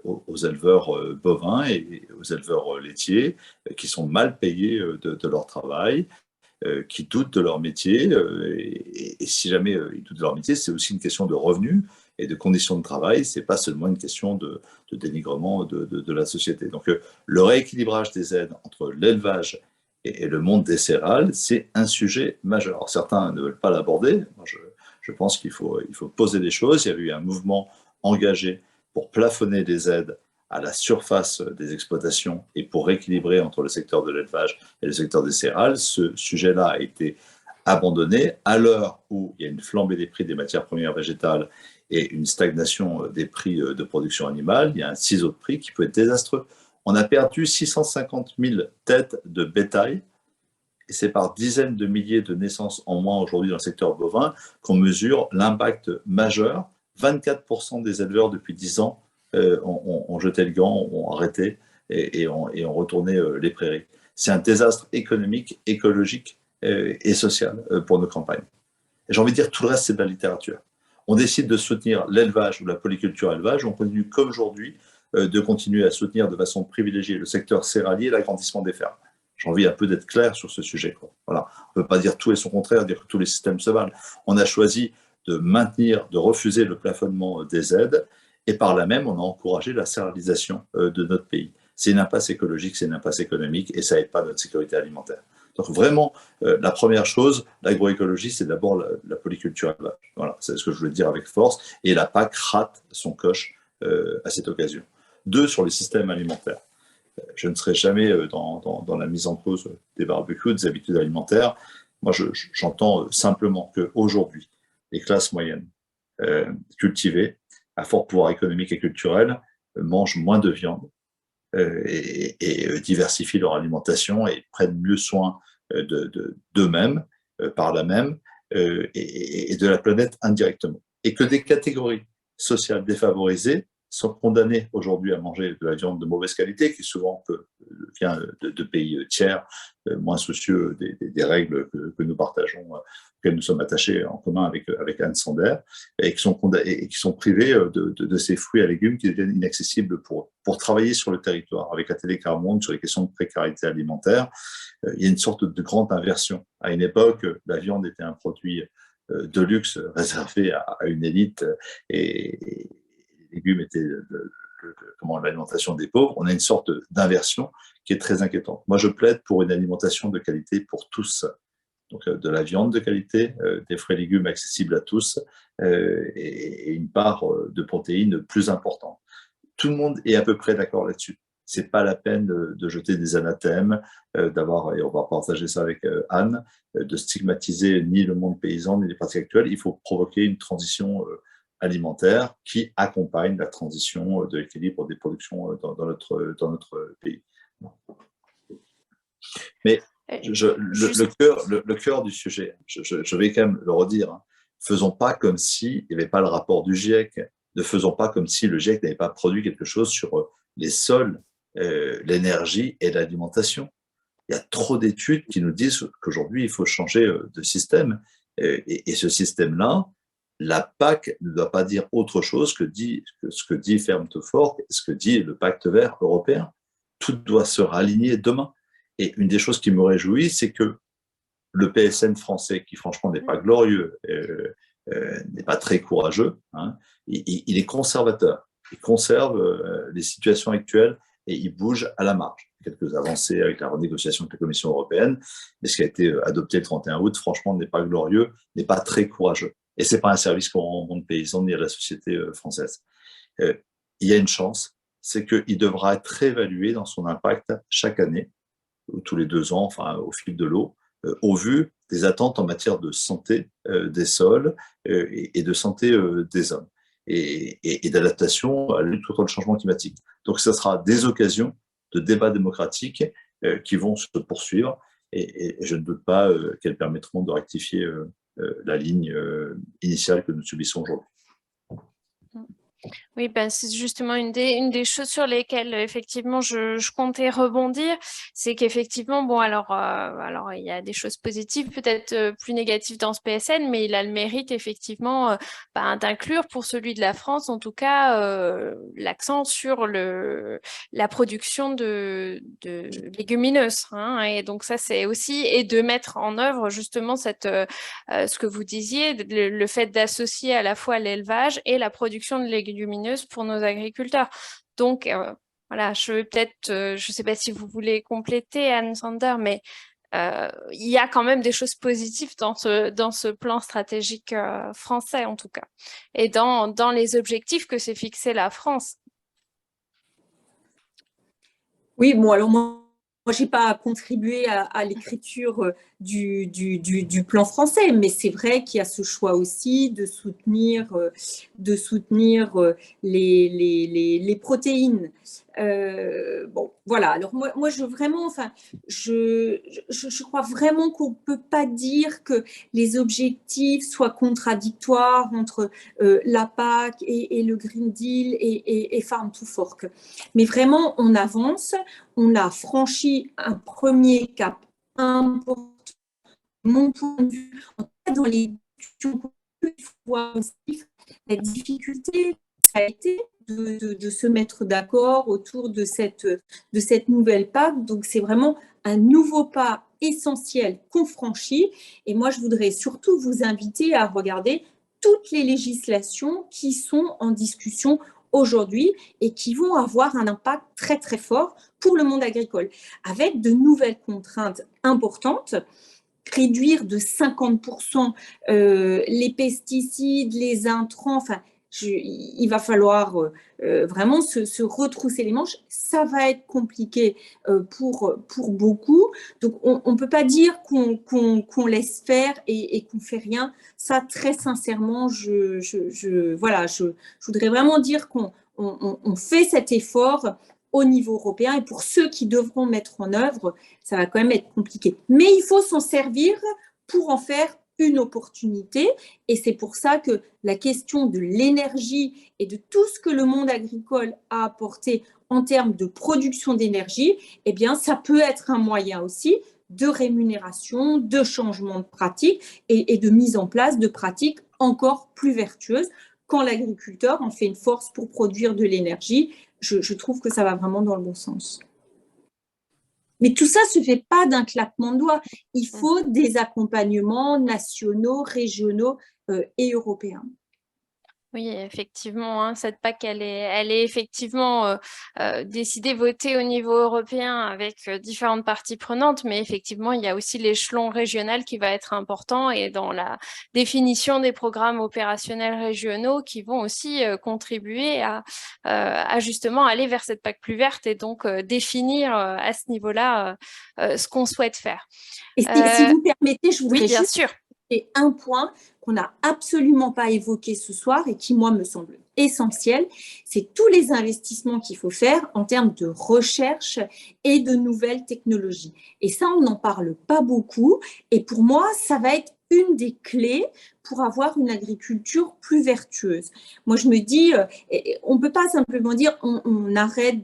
aux éleveurs bovins et aux éleveurs laitiers, qui sont mal payés de leur travail, qui doutent de leur métier. Et si jamais ils doutent de leur métier, c'est aussi une question de revenus et de conditions de travail. Ce n'est pas seulement une question de dénigrement de la société. Donc, le rééquilibrage des aides entre l'élevage et le monde des céréales, c'est un sujet majeur. Alors, certains ne veulent pas l'aborder. Moi, je pense qu'il faut poser des choses. Il y a eu un mouvement engagé pour plafonner les aides à la surface des exploitations et pour rééquilibrer entre le secteur de l'élevage et le secteur des céréales. Ce sujet-là a été abandonné à l'heure où il y a une flambée des prix des matières premières végétales et une stagnation des prix de production animale. Il y a un ciseau de prix qui peut être désastreux. On a perdu 650 000 têtes de bétail. Et c'est par dizaines de milliers de naissances en moins aujourd'hui dans le secteur bovin qu'on mesure l'impact majeur. 24% des éleveurs depuis 10 ans ont jeté le gant, ont arrêté et ont retourné les prairies. C'est un désastre économique, écologique et social pour nos campagnes. Et j'ai envie de dire, tout le reste, c'est de la littérature. On décide de soutenir l'élevage ou la polyculture élevage, on continue comme aujourd'hui de continuer à soutenir de façon privilégiée le secteur céréalier et l'agrandissement des fermes. J'ai envie un peu d'être clair sur ce sujet. Voilà. On ne peut pas dire tout et son contraire, dire que tous les systèmes se valent. On a choisi de refuser le plafonnement des aides et par là même, on a encouragé la céréalisation de notre pays. C'est une impasse écologique, c'est une impasse économique et ça n'aide pas notre sécurité alimentaire. Donc vraiment, la première chose, l'agroécologie, c'est d'abord la polyculture élevage. Voilà, c'est ce que je voulais dire avec force. Et la PAC rate son coche à cette occasion. 2, sur les systèmes alimentaires. Je ne serai jamais dans la mise en cause des barbecues, des habitudes alimentaires. Moi, j'entends simplement qu'aujourd'hui, les classes moyennes cultivées, à fort pouvoir économique et culturel, mangent moins de viande et diversifient leur alimentation et prennent mieux soin d'eux-mêmes, par là même, et de la planète indirectement. Et que des catégories sociales défavorisées sont condamnés aujourd'hui à manger de la viande de mauvaise qualité, qui souvent vient de pays tiers, moins soucieux des règles que nous partageons, auxquelles nous sommes attachés en commun avec Anne Sander, et qui sont privés de ces fruits et légumes qui deviennent inaccessibles pour eux. Pour travailler sur le territoire, avec Atelier Carmonde, sur les questions de précarité alimentaire, il y a une sorte de grande inversion. À une époque, la viande était un produit de luxe réservé à une élite et les légumes étaient l'alimentation des pauvres, on a une sorte d'inversion qui est très inquiétante. Moi, je plaide pour une alimentation de qualité pour tous. Donc, de la viande de qualité, des fruits et légumes accessibles à tous et une part de protéines plus importante. Tout le monde est à peu près d'accord là-dessus. C'est pas la peine de jeter des anathèmes, d'avoir, et on va partager ça avec Anne, de stigmatiser ni le monde paysan ni les pratiques actuelles. Il faut provoquer une transition alimentaire qui accompagne la transition de l'équilibre des productions dans notre pays. Mais le cœur du sujet, je vais quand même le redire, hein, faisons pas comme s'il n'y avait pas le rapport du GIEC, ne faisons pas comme si le GIEC n'avait pas produit quelque chose sur les sols, l'énergie et l'alimentation. Il y a trop d'études qui nous disent qu'aujourd'hui, il faut changer de système. Et ce système-là, la PAC ne doit pas dire autre chose que ce que dit Farm to Fork, ce que dit le Pacte vert européen. Tout doit se raligner demain. Et une des choses qui me réjouit, c'est que le PSN français, qui franchement n'est pas glorieux, n'est pas très courageux, hein, il est conservateur. Il conserve les situations actuelles et il bouge à la marge. Quelques avancées avec la renégociation avec la Commission européenne, mais ce qui a été adopté le 31 août, franchement, n'est pas glorieux, n'est pas très courageux. Et ce n'est pas un service qu'on rend au monde paysan ni à la société française. Il y a une chance, c'est qu'il devra être réévalué dans son impact chaque année, ou tous les 2 ans, enfin au fil de l'eau, au vu des attentes en matière de santé des sols et de santé des hommes et d'adaptation à la lutte contre le changement climatique. Donc, ce sera des occasions de débats démocratiques qui vont se poursuivre et je ne doute pas qu'elles permettront de rectifier la ligne initiale que nous subissons aujourd'hui. Oui, ben, c'est justement une des choses sur lesquelles effectivement je comptais rebondir, c'est qu'effectivement, bon, alors il y a des choses positives, peut-être plus négatives dans ce PSN, mais il a le mérite effectivement d'inclure pour celui de la France, en tout cas, l'accent sur la production de légumineuses, hein, et donc ça c'est aussi, et de mettre en œuvre justement ce que vous disiez, le fait d'associer à la fois l'élevage et la production de légumineuses pour nos agriculteurs. Donc, voilà, je ne sais pas si vous voulez compléter, Anne Sander, mais il y a quand même des choses positives dans ce plan stratégique français, en tout cas, et dans les objectifs que s'est fixé la France. Oui, bon, alors moi je n'ai pas contribué à l'écriture du plan français, mais c'est vrai qu'il y a ce choix aussi de soutenir les protéines. Bon, voilà. Alors moi je crois vraiment qu'on ne peut pas dire que les objectifs soient contradictoires entre la PAC et le Green Deal et Farm to Fork. Mais vraiment, on avance. On a franchi un premier cap important. Mon point de vue, en tout cas dans les discussions, la difficulté, ça a été de se mettre d'accord autour de cette nouvelle PAC. Donc, c'est vraiment un nouveau pas essentiel qu'on franchit. Et moi, je voudrais surtout vous inviter à regarder toutes les législations qui sont en discussion aujourd'hui et qui vont avoir un impact très, très fort pour le monde agricole, avec de nouvelles contraintes importantes. Réduire de 50% les pesticides, les intrants, enfin, il va falloir vraiment se retrousser les manches. Ça va être compliqué pour beaucoup. Donc, on ne peut pas dire qu'on laisse faire et qu'on ne fait rien. Ça, très sincèrement, je voudrais vraiment dire qu'on fait cet effort au niveau européen, et pour ceux qui devront mettre en œuvre, ça va quand même être compliqué. Mais il faut s'en servir pour en faire une opportunité, et c'est pour ça que la question de l'énergie et de tout ce que le monde agricole a apporté en termes de production d'énergie, eh bien, ça peut être un moyen aussi de rémunération, de changement de pratique et de mise en place de pratiques encore plus vertueuses. Quand l'agriculteur en fait une force pour produire de l'énergie, je trouve que ça va vraiment dans le bon sens. Mais tout ça ne se fait pas d'un claquement de doigts. Il faut des accompagnements nationaux, régionaux et européens. Oui, effectivement, hein, cette PAC, elle est effectivement décidée, votée au niveau européen avec différentes parties prenantes, mais effectivement, il y a aussi l'échelon régional qui va être important et dans la définition des programmes opérationnels régionaux qui vont aussi contribuer à justement aller vers cette PAC plus verte et donc définir à ce niveau-là ce qu'on souhaite faire. Et si vous permettez, je voudrais Oui, bien juste sûr. et un point qu'on n'a absolument pas évoqué ce soir et qui, moi, me semble essentiel, c'est tous les investissements qu'il faut faire en termes de recherche et de nouvelles technologies. Et ça, on n'en parle pas beaucoup. Et pour moi, ça va être une des clés pour avoir une agriculture plus vertueuse. Moi, je me dis, on ne peut pas simplement dire on arrête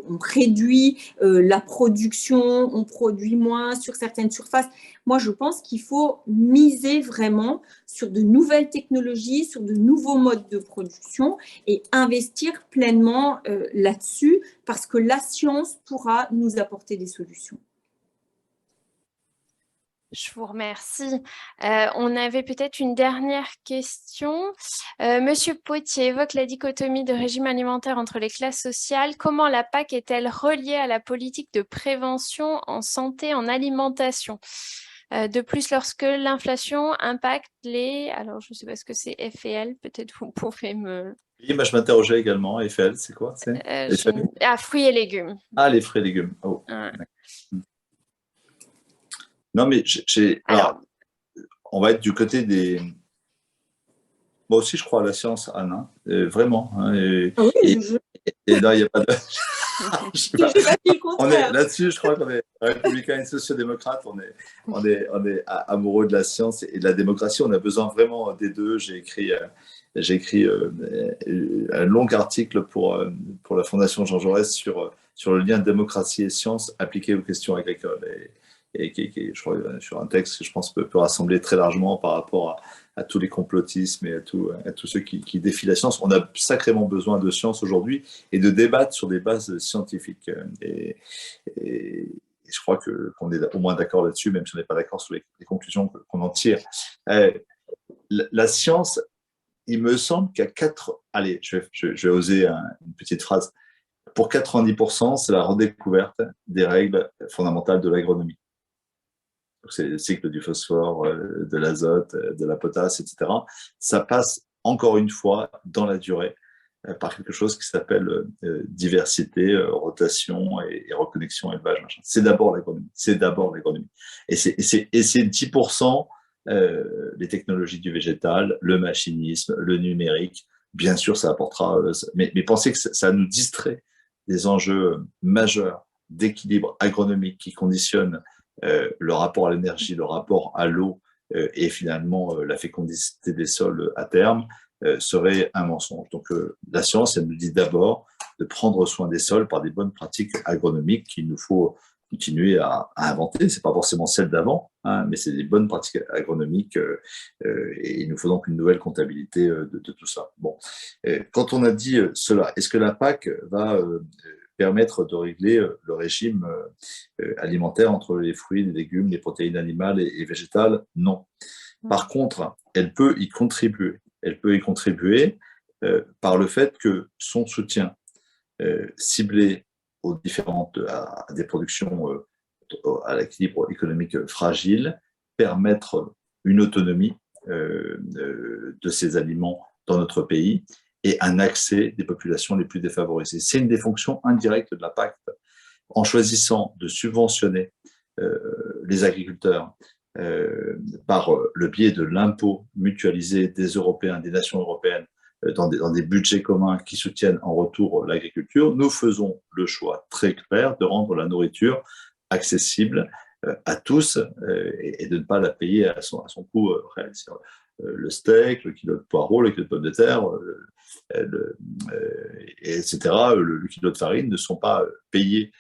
on réduit la production, on produit moins sur certaines surfaces. Moi, je pense qu'il faut miser vraiment sur de nouvelles technologies, sur de nouveaux modes de production et investir pleinement là-dessus parce que la science pourra nous apporter des solutions. Je vous remercie. On avait peut-être une dernière question. Monsieur Potier évoque la dichotomie de régime alimentaire entre les classes sociales. Comment la PAC est-elle reliée à la politique de prévention en santé, en alimentation ? De plus, lorsque l'inflation impacte les... Alors, je ne sais pas ce que c'est FL, peut-être vous pouvez me... Oui, moi, je m'interrogeais également. FL, c'est quoi? fruits et légumes. Ah, les fruits et légumes. Oh. Ouais. Non, mais alors, on va être du côté des... Moi aussi, je crois à la science, Anne, hein, vraiment. Hein, Ah oui, et là, il n'y a pas de... on est là-dessus, je crois qu'on est républicains et sociodémocrates, on est amoureux de la science et de la démocratie. On a besoin vraiment des deux. J'ai écrit un long article pour la Fondation Jean Jaurès sur le lien de démocratie et science appliqué aux questions agricoles. Et je crois, sur un texte que je pense peut rassembler très largement par rapport à tous les complotismes et à tous ceux qui défient la science. On a sacrément besoin de science aujourd'hui et de débattre sur des bases scientifiques. Et je crois qu'on est au moins d'accord là-dessus, même si on n'est pas d'accord sur les conclusions qu'on en tire. La science, il me semble qu'il y a allez, je vais oser une petite phrase. Pour 90%, c'est la redécouverte des règles fondamentales de l'agronomie. C'est le cycle du phosphore, de l'azote, de la potasse, etc. Ça passe encore une fois dans la durée par quelque chose qui s'appelle diversité, rotation et reconnexion élevage. Machin. C'est d'abord l'agronomie. Et c'est 10% les technologies du végétal, le machinisme, le numérique. Bien sûr, ça apportera... mais pensez que ça nous distrait des enjeux majeurs d'équilibre agronomique qui conditionnent le rapport à l'énergie, le rapport à l'eau et finalement la fécondité des sols à terme serait un mensonge. Donc la science, elle nous dit d'abord de prendre soin des sols par des bonnes pratiques agronomiques qu'il nous faut continuer à inventer. C'est pas forcément celles d'avant, hein, mais c'est des bonnes pratiques agronomiques et il nous faut donc une nouvelle comptabilité de tout ça. Bon, quand on a dit cela, est-ce que la PAC va permettre de régler le régime alimentaire entre les fruits, les légumes, les protéines animales et végétales? Non. Par contre, elle peut y contribuer. Elle peut y contribuer par le fait que son soutien ciblé à des productions à l'équilibre économique fragile permettre une autonomie de ces aliments dans notre pays et un accès des populations les plus défavorisées. C'est une des fonctions indirectes de la PAC. En choisissant de subventionner les agriculteurs par le biais de l'impôt mutualisé des Européens, des nations européennes, dans des budgets communs qui soutiennent en retour l'agriculture, nous faisons le choix très clair de rendre la nourriture accessible à tous et de ne pas la payer à son coût réel. Le steak, le kilo de poireaux, le kilo de pommes de terre, etc., le kilo de farine ne sont pas payés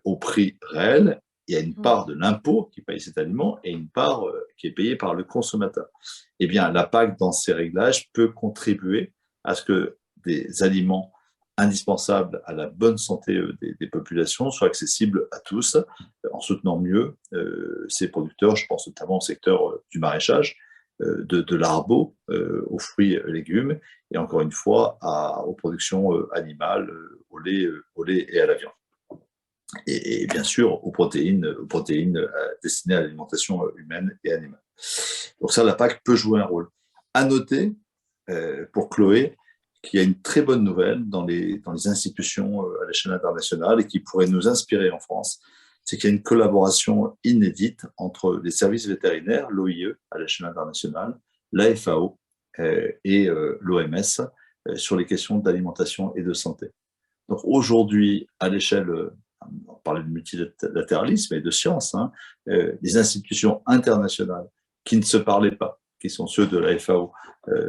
au prix réel. Il y a une part de l'impôt qui paye cet aliment et une part qui est payée par le consommateur. Eh bien, la PAC, dans ces réglages, peut contribuer à ce que des aliments indispensables à la bonne santé des populations soient accessibles à tous, en soutenant mieux ces producteurs. Je pense notamment au secteur du maraîchage, de l'arbo aux fruits et légumes, et encore une fois aux productions animales, au lait et à la viande. Et bien sûr aux protéines destinées à l'alimentation humaine et animale. Donc ça, la PAC peut jouer un rôle. À noter, pour Chloé, qu'il y a une très bonne nouvelle dans les institutions à l'échelle internationale et qui pourrait nous inspirer en France, c'est qu'il y a une collaboration inédite entre les services vétérinaires, l'OIE à l'échelle internationale, la FAO et l'OMS sur les questions d'alimentation et de santé. Donc aujourd'hui, à l'échelle, on parlait de multilatéralisme et de science, les institutions internationales qui ne se parlaient pas, qui sont ceux de la FAO,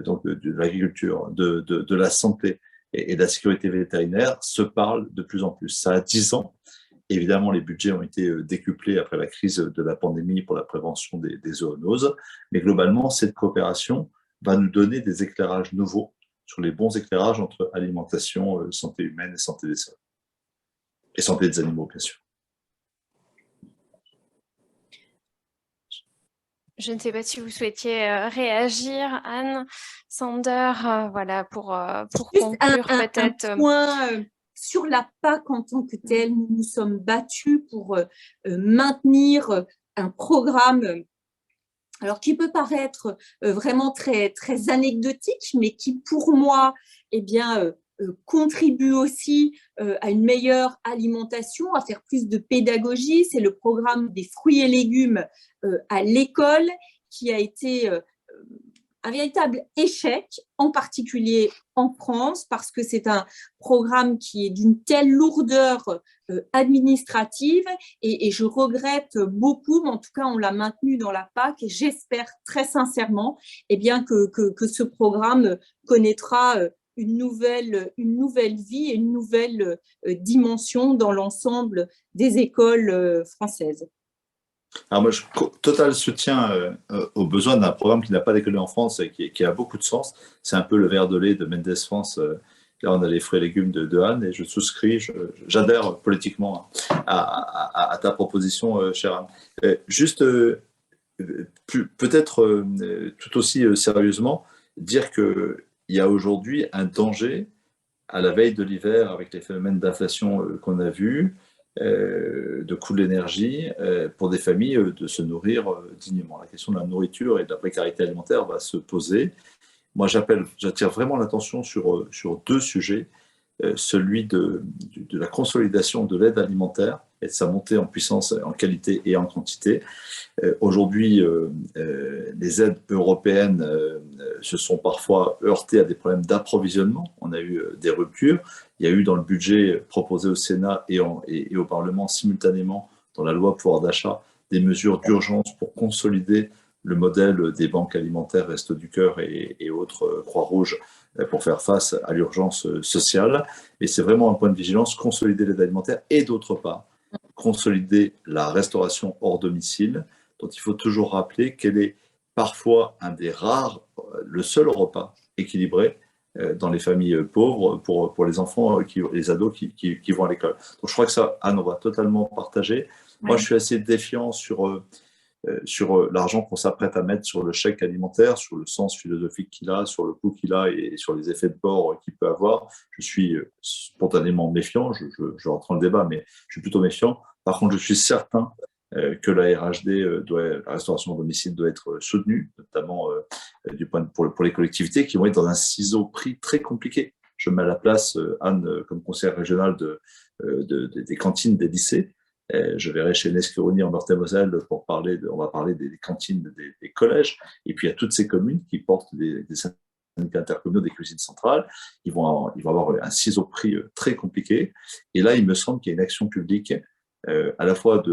donc de l'agriculture, de la santé et de la sécurité vétérinaire, se parlent de plus en plus. Ça a 10 ans. Évidemment, les budgets ont été décuplés après la crise de la pandémie pour la prévention des zoonoses, mais globalement, cette coopération va nous donner des éclairages nouveaux sur les bons éclairages entre alimentation, santé humaine et santé des sols. Et santé des animaux, bien sûr. Je ne sais pas si vous souhaitiez réagir, Anne, Sander, voilà, pour conclure peut-être. Un point sur la PAC en tant que telle, nous nous sommes battus pour maintenir un programme alors qui peut paraître vraiment très, très anecdotique, mais qui pour moi contribue aussi à une meilleure alimentation, à faire plus de pédagogie. C'est le programme des fruits et légumes à l'école qui a été un véritable échec, en particulier en France, parce que c'est un programme qui est d'une telle lourdeur administrative et je regrette beaucoup, mais en tout cas on l'a maintenu dans la PAC et j'espère très sincèrement que ce programme connaîtra une nouvelle vie et une nouvelle dimension dans l'ensemble des écoles françaises. Alors moi, je total soutien aux besoins d'un programme qui n'a pas décollé en France et qui a beaucoup de sens. C'est un peu le verre de lait de Mendes France. Là, on a les fruits et légumes de Anne et je souscris, j'adhère politiquement à ta proposition, chère Anne. Juste, peut-être tout aussi sérieusement, dire qu'il y a aujourd'hui un danger à la veille de l'hiver avec les phénomènes d'inflation qu'on a vus, de coût de l'énergie pour des familles de se nourrir dignement. La question de la nourriture et de la précarité alimentaire va se poser. Moi, j'attire vraiment l'attention sur deux sujets. Celui de la consolidation de l'aide alimentaire et de sa montée en puissance, en qualité et en quantité. Aujourd'hui, les aides européennes se sont parfois heurtées à des problèmes d'approvisionnement. On a eu des ruptures. Il y a eu dans le budget proposé au Sénat et au Parlement simultanément, dans la loi pouvoir d'achat, des mesures d'urgence pour consolider le modèle des banques alimentaires, Restos du Cœur et autres Croix-Rouge pour faire face à l'urgence sociale. Et c'est vraiment un point de vigilance, consolider l'aide alimentaire et d'autre part, consolider la restauration hors domicile, dont il faut toujours rappeler qu'elle est parfois un des rares, le seul repas équilibré dans les familles pauvres pour les enfants, les ados qui vont à l'école. Donc je crois que ça, Anne, on va totalement partager. Ouais. Moi, je suis assez défiant sur l'argent qu'on s'apprête à mettre sur le chèque alimentaire, sur le sens philosophique qu'il a, sur le coût qu'il a et sur les effets de bord qu'il peut avoir. Je suis spontanément méfiant, je rentre dans le débat, mais je suis plutôt méfiant. Par contre, je suis certain que la RHD, la restauration à domicile, doit être soutenue, notamment pour les collectivités qui vont être dans un ciseau prix très compliqué. Je mets à la place, Anne, comme conseillère régionale des cantines des lycées. Je verrai chez Nesqueroni en Meurthe-et-Moselle on va parler des cantines des collèges. Et puis il y a toutes ces communes qui portent des syndicats intercommunaux, des cuisines centrales. Ils vont avoir un ciseau prix très compliqué. Et là, il me semble qu'il y a une action publique à la fois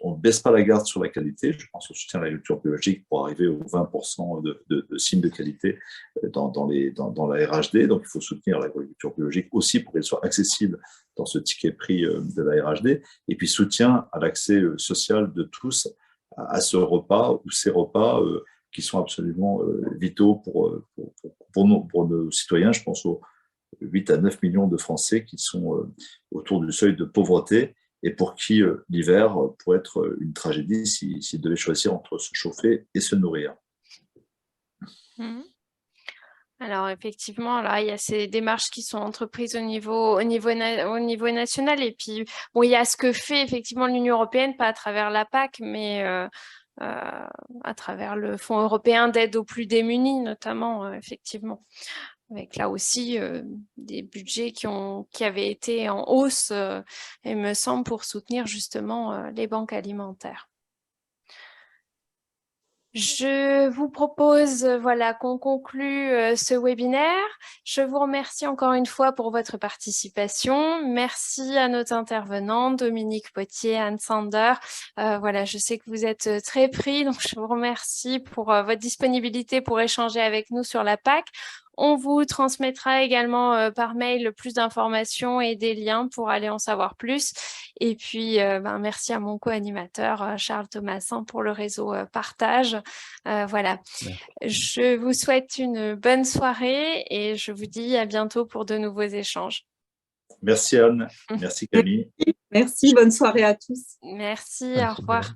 on ne baisse pas la garde sur la qualité, je pense au soutien à l'agriculture biologique pour arriver aux 20% de signes de qualité dans la RHD, donc il faut soutenir l'agriculture biologique aussi pour qu'elle soit accessible dans ce ticket prix de la RHD, et puis soutien à l'accès social de tous à ce repas ou ces repas qui sont absolument vitaux pour nos citoyens. Je pense aux 8 à 9 millions de Français qui sont autour du seuil de pauvreté et pour qui l'hiver pourrait être une tragédie s'ils devaient choisir entre se chauffer et se nourrir. Mhm. Alors effectivement, là, il y a ces démarches qui sont entreprises au niveau national. Et puis, bon, il y a ce que fait effectivement l'Union européenne, pas à travers la PAC, mais à travers le Fonds européen d'aide aux plus démunis, notamment, effectivement. Avec là aussi des budgets qui avaient été en hausse, il me semble, pour soutenir justement les banques alimentaires. Je vous propose voilà, qu'on conclue ce webinaire. Je vous remercie encore une fois pour votre participation. Merci à nos intervenants, Dominique Potier, Anne Sander. Voilà, je sais que vous êtes très pris, donc je vous remercie pour votre disponibilité pour échanger avec nous sur la PAC. On vous transmettra également par mail plus d'informations et des liens pour aller en savoir plus. Et puis, merci à mon co-animateur Charles Thomasin pour le réseau Partage. Voilà. Je vous souhaite une bonne soirée et je vous dis à bientôt pour de nouveaux échanges. Merci Anne, merci Camille. Merci, bonne soirée à tous. Merci, au revoir.